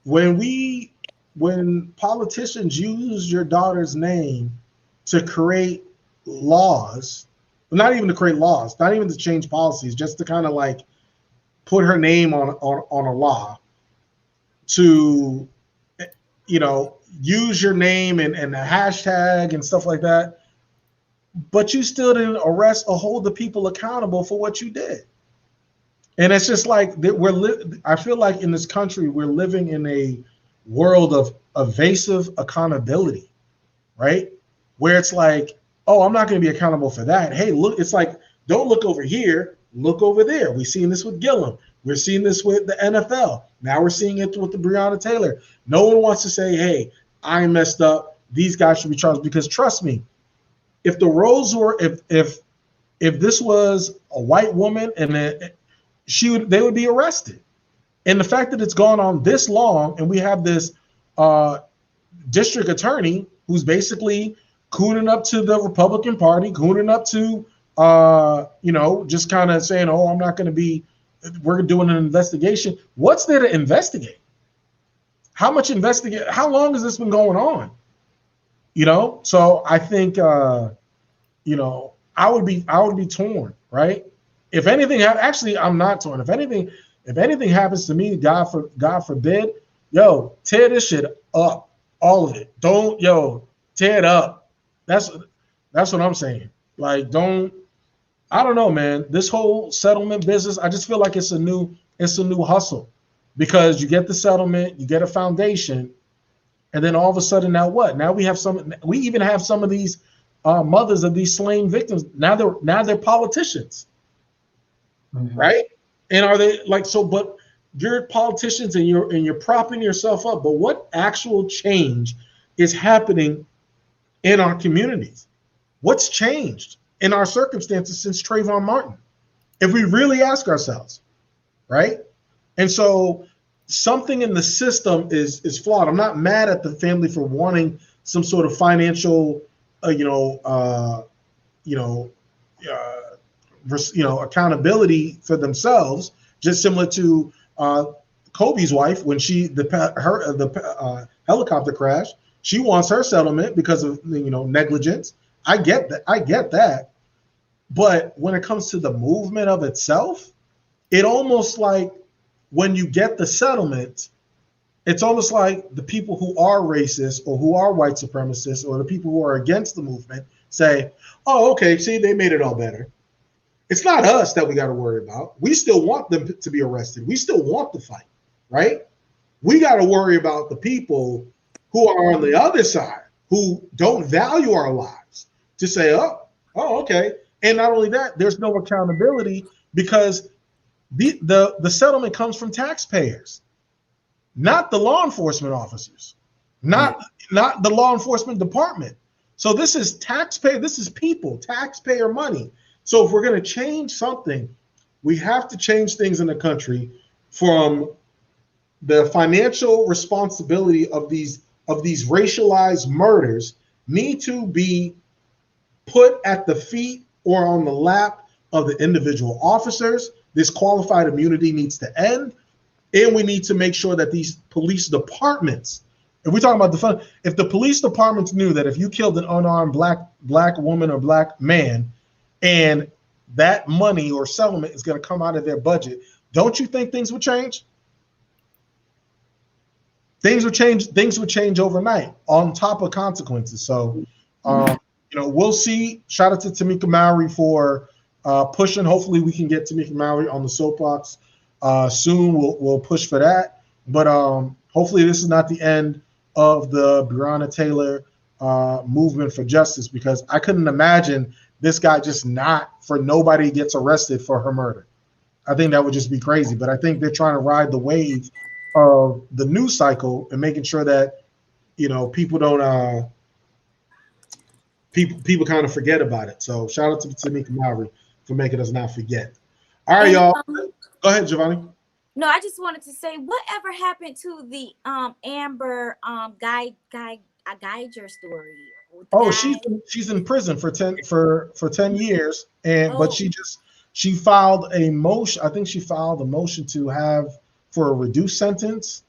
when politicians use your daughter's name to create laws, not even to create laws, not even to change policies, just to kind of put her name on a law, to, use your name and the hashtag and stuff like that, but you still didn't arrest or hold the people accountable for what you did. And it's just like I feel like in this country, we're living in a world of evasive accountability, right? Where it's like, oh, I'm not going to be accountable for that. Hey, look, it's like, don't look over here, look over there. We've seen this with Gillum. We're seeing this with the NFL. Now we're seeing it with the Breonna Taylor. No one wants to say, hey, I messed up. These guys should be charged. Because trust me, if the roles were, if this was a white woman and they would be arrested. And the fact that it's gone on this long and we have this district attorney who's basically cooning up to the Republican Party, cooning up to, just kind of saying, oh, I'm not going to be, we're doing an investigation. What's there to investigate? How long has this been going on? So I think, I would be torn, right? If anything, actually, I'm not torn. If anything happens to me, God forbid, tear this shit up, all of it. Tear it up. That's what I'm saying. Like, I don't know, man. This whole settlement business, I just feel like it's a new hustle, because you get the settlement, you get a foundation, and then all of a sudden, now what? Now we even have some of these mothers of these slain victims. Now they're politicians, right? And are they like so? But you're politicians and you're propping yourself up. But what actual change is happening in our communities? What's changed in our circumstances since Trayvon Martin? If we really ask ourselves, right? And so something in the system is flawed. I'm not mad at the family for wanting some sort of financial, accountability for themselves, just similar to Kobe's wife when the helicopter crash. She wants her settlement because of negligence. I get that. But when it comes to the movement of itself, it almost like when you get the settlement, it's almost like the people who are racist or who are white supremacists or the people who are against the movement say, oh, okay, see, they made it all better. It's not us that we got to worry about. We still want them to be arrested. We still want the fight, right? We got to worry about the people who are on the other side, who don't value our lives, to say, oh, okay. And not only that, there's no accountability because the settlement comes from taxpayers, not the law enforcement officers, not the law enforcement department. So this is taxpayer money. So if we're going to change something, we have to change things in the country from the financial responsibility of these racialized murders need to be put at the feet or on the lap of the individual officers. This qualified immunity needs to end. And we need to make sure that these police departments, if we're talking about if the police departments knew that if you killed an unarmed black woman or black man, and that money or settlement is going to come out of their budget, don't you think things would change? Things would change overnight on top of consequences. So, we'll see. Shout out to Tamika Mallory for pushing. Hopefully we can get Tamika Mallory on the soapbox soon. We'll push for that. But hopefully this is not the end of the Breonna Taylor movement for justice, because I couldn't imagine this guy just nobody gets arrested for her murder. I think that would just be crazy. But I think they're trying to ride the wave of the news cycle and making sure that people don't people kind of forget about it. So shout out to Tamika Mallory for making us not forget. All right, y'all. Go ahead, Javonni. No, I just wanted to say, whatever happened to the Amber Geiger story? Oh, she's in prison for 10 years, but she filed a motion. I think she filed a motion to have for a reduced sentence.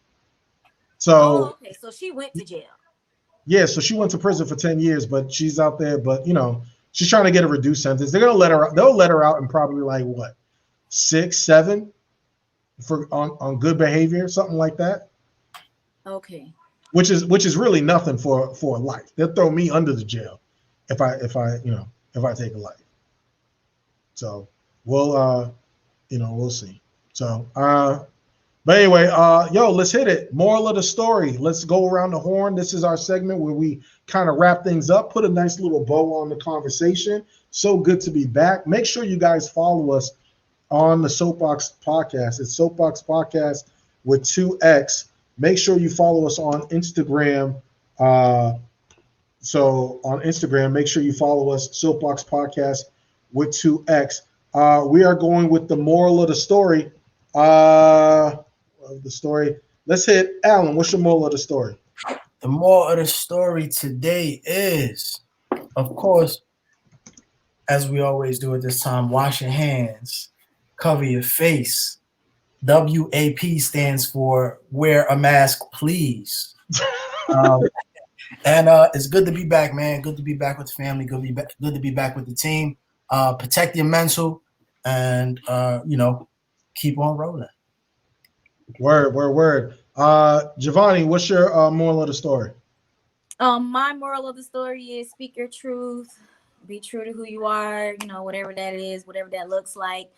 So okay, so she went to jail. Yeah, so she went to prison for 10 years, but she's out there. But she's trying to get a reduced sentence. They'll let her out in probably like what, 6, 7 for on good behavior, something like that. Okay. Which is really nothing for life. They'll throw me under the jail if I take a life. So we'll see. So but anyway, let's hit it. Moral of the story. Let's go around the horn. This is our segment where we kind of wrap things up, put a nice little bow on the conversation. So good to be back. Make sure you guys follow us on the Soapboxx podcast. It's Soapboxx podcast with 2X. Make sure you follow us on Instagram So on Instagram, make sure you follow us, Soapboxx Podcast with 2X. We are going with the moral of the story. Let's hit Alan. What's your moral of the story? The moral of the story today is, of course, as we always do at this time, wash your hands, cover your face. WAP stands for wear a mask, please. And it's good to be back, man. Good to be back with the family. Good to be back with the team. Protect your mental, and keep on rolling. Word. Javonni, what's your moral of the story? My moral of the story is speak your truth, be true to who you are, whatever that is, whatever that looks like.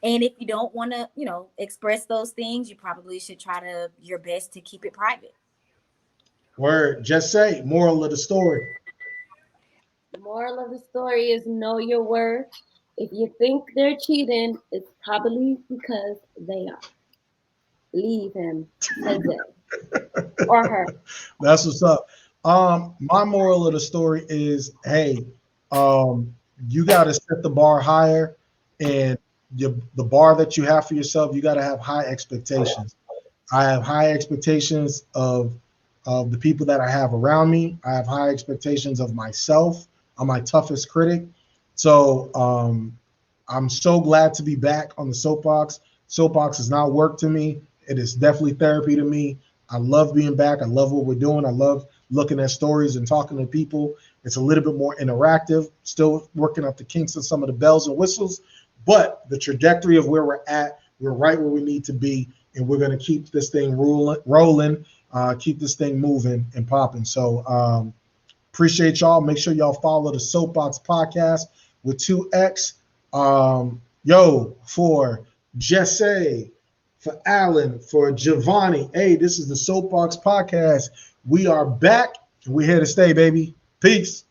And if you don't want to, express those things, you probably should try your best to keep it private. Word. Jess A, moral of the story. The moral of the story is know your worth. If you think they're cheating, it's probably because they are. Leave him today or her. That's what's up. My moral of the story is, hey, you got to set the bar higher, and the bar that you have for yourself, you got to have high expectations. I have high expectations of the people that I have around me. I have high expectations of myself. I'm my toughest critic. So I'm so glad to be back on the Soapboxx. Soapboxx is not work to me. It is definitely therapy to me. I love being back. I love what we're doing. I love looking at stories and talking to people. It's a little bit more interactive, still working out the kinks of some of the bells and whistles, but the trajectory of where we're at, we're right where we need to be, and we're going to keep this thing rolling, keep this thing moving and popping. So appreciate y'all. Make sure y'all follow the Soapboxx Podcast with 2X. For Jess A, for Alan, for Javonni. Hey, this is the Soapboxx Podcast. We are back, and we're here to stay, baby. Peace.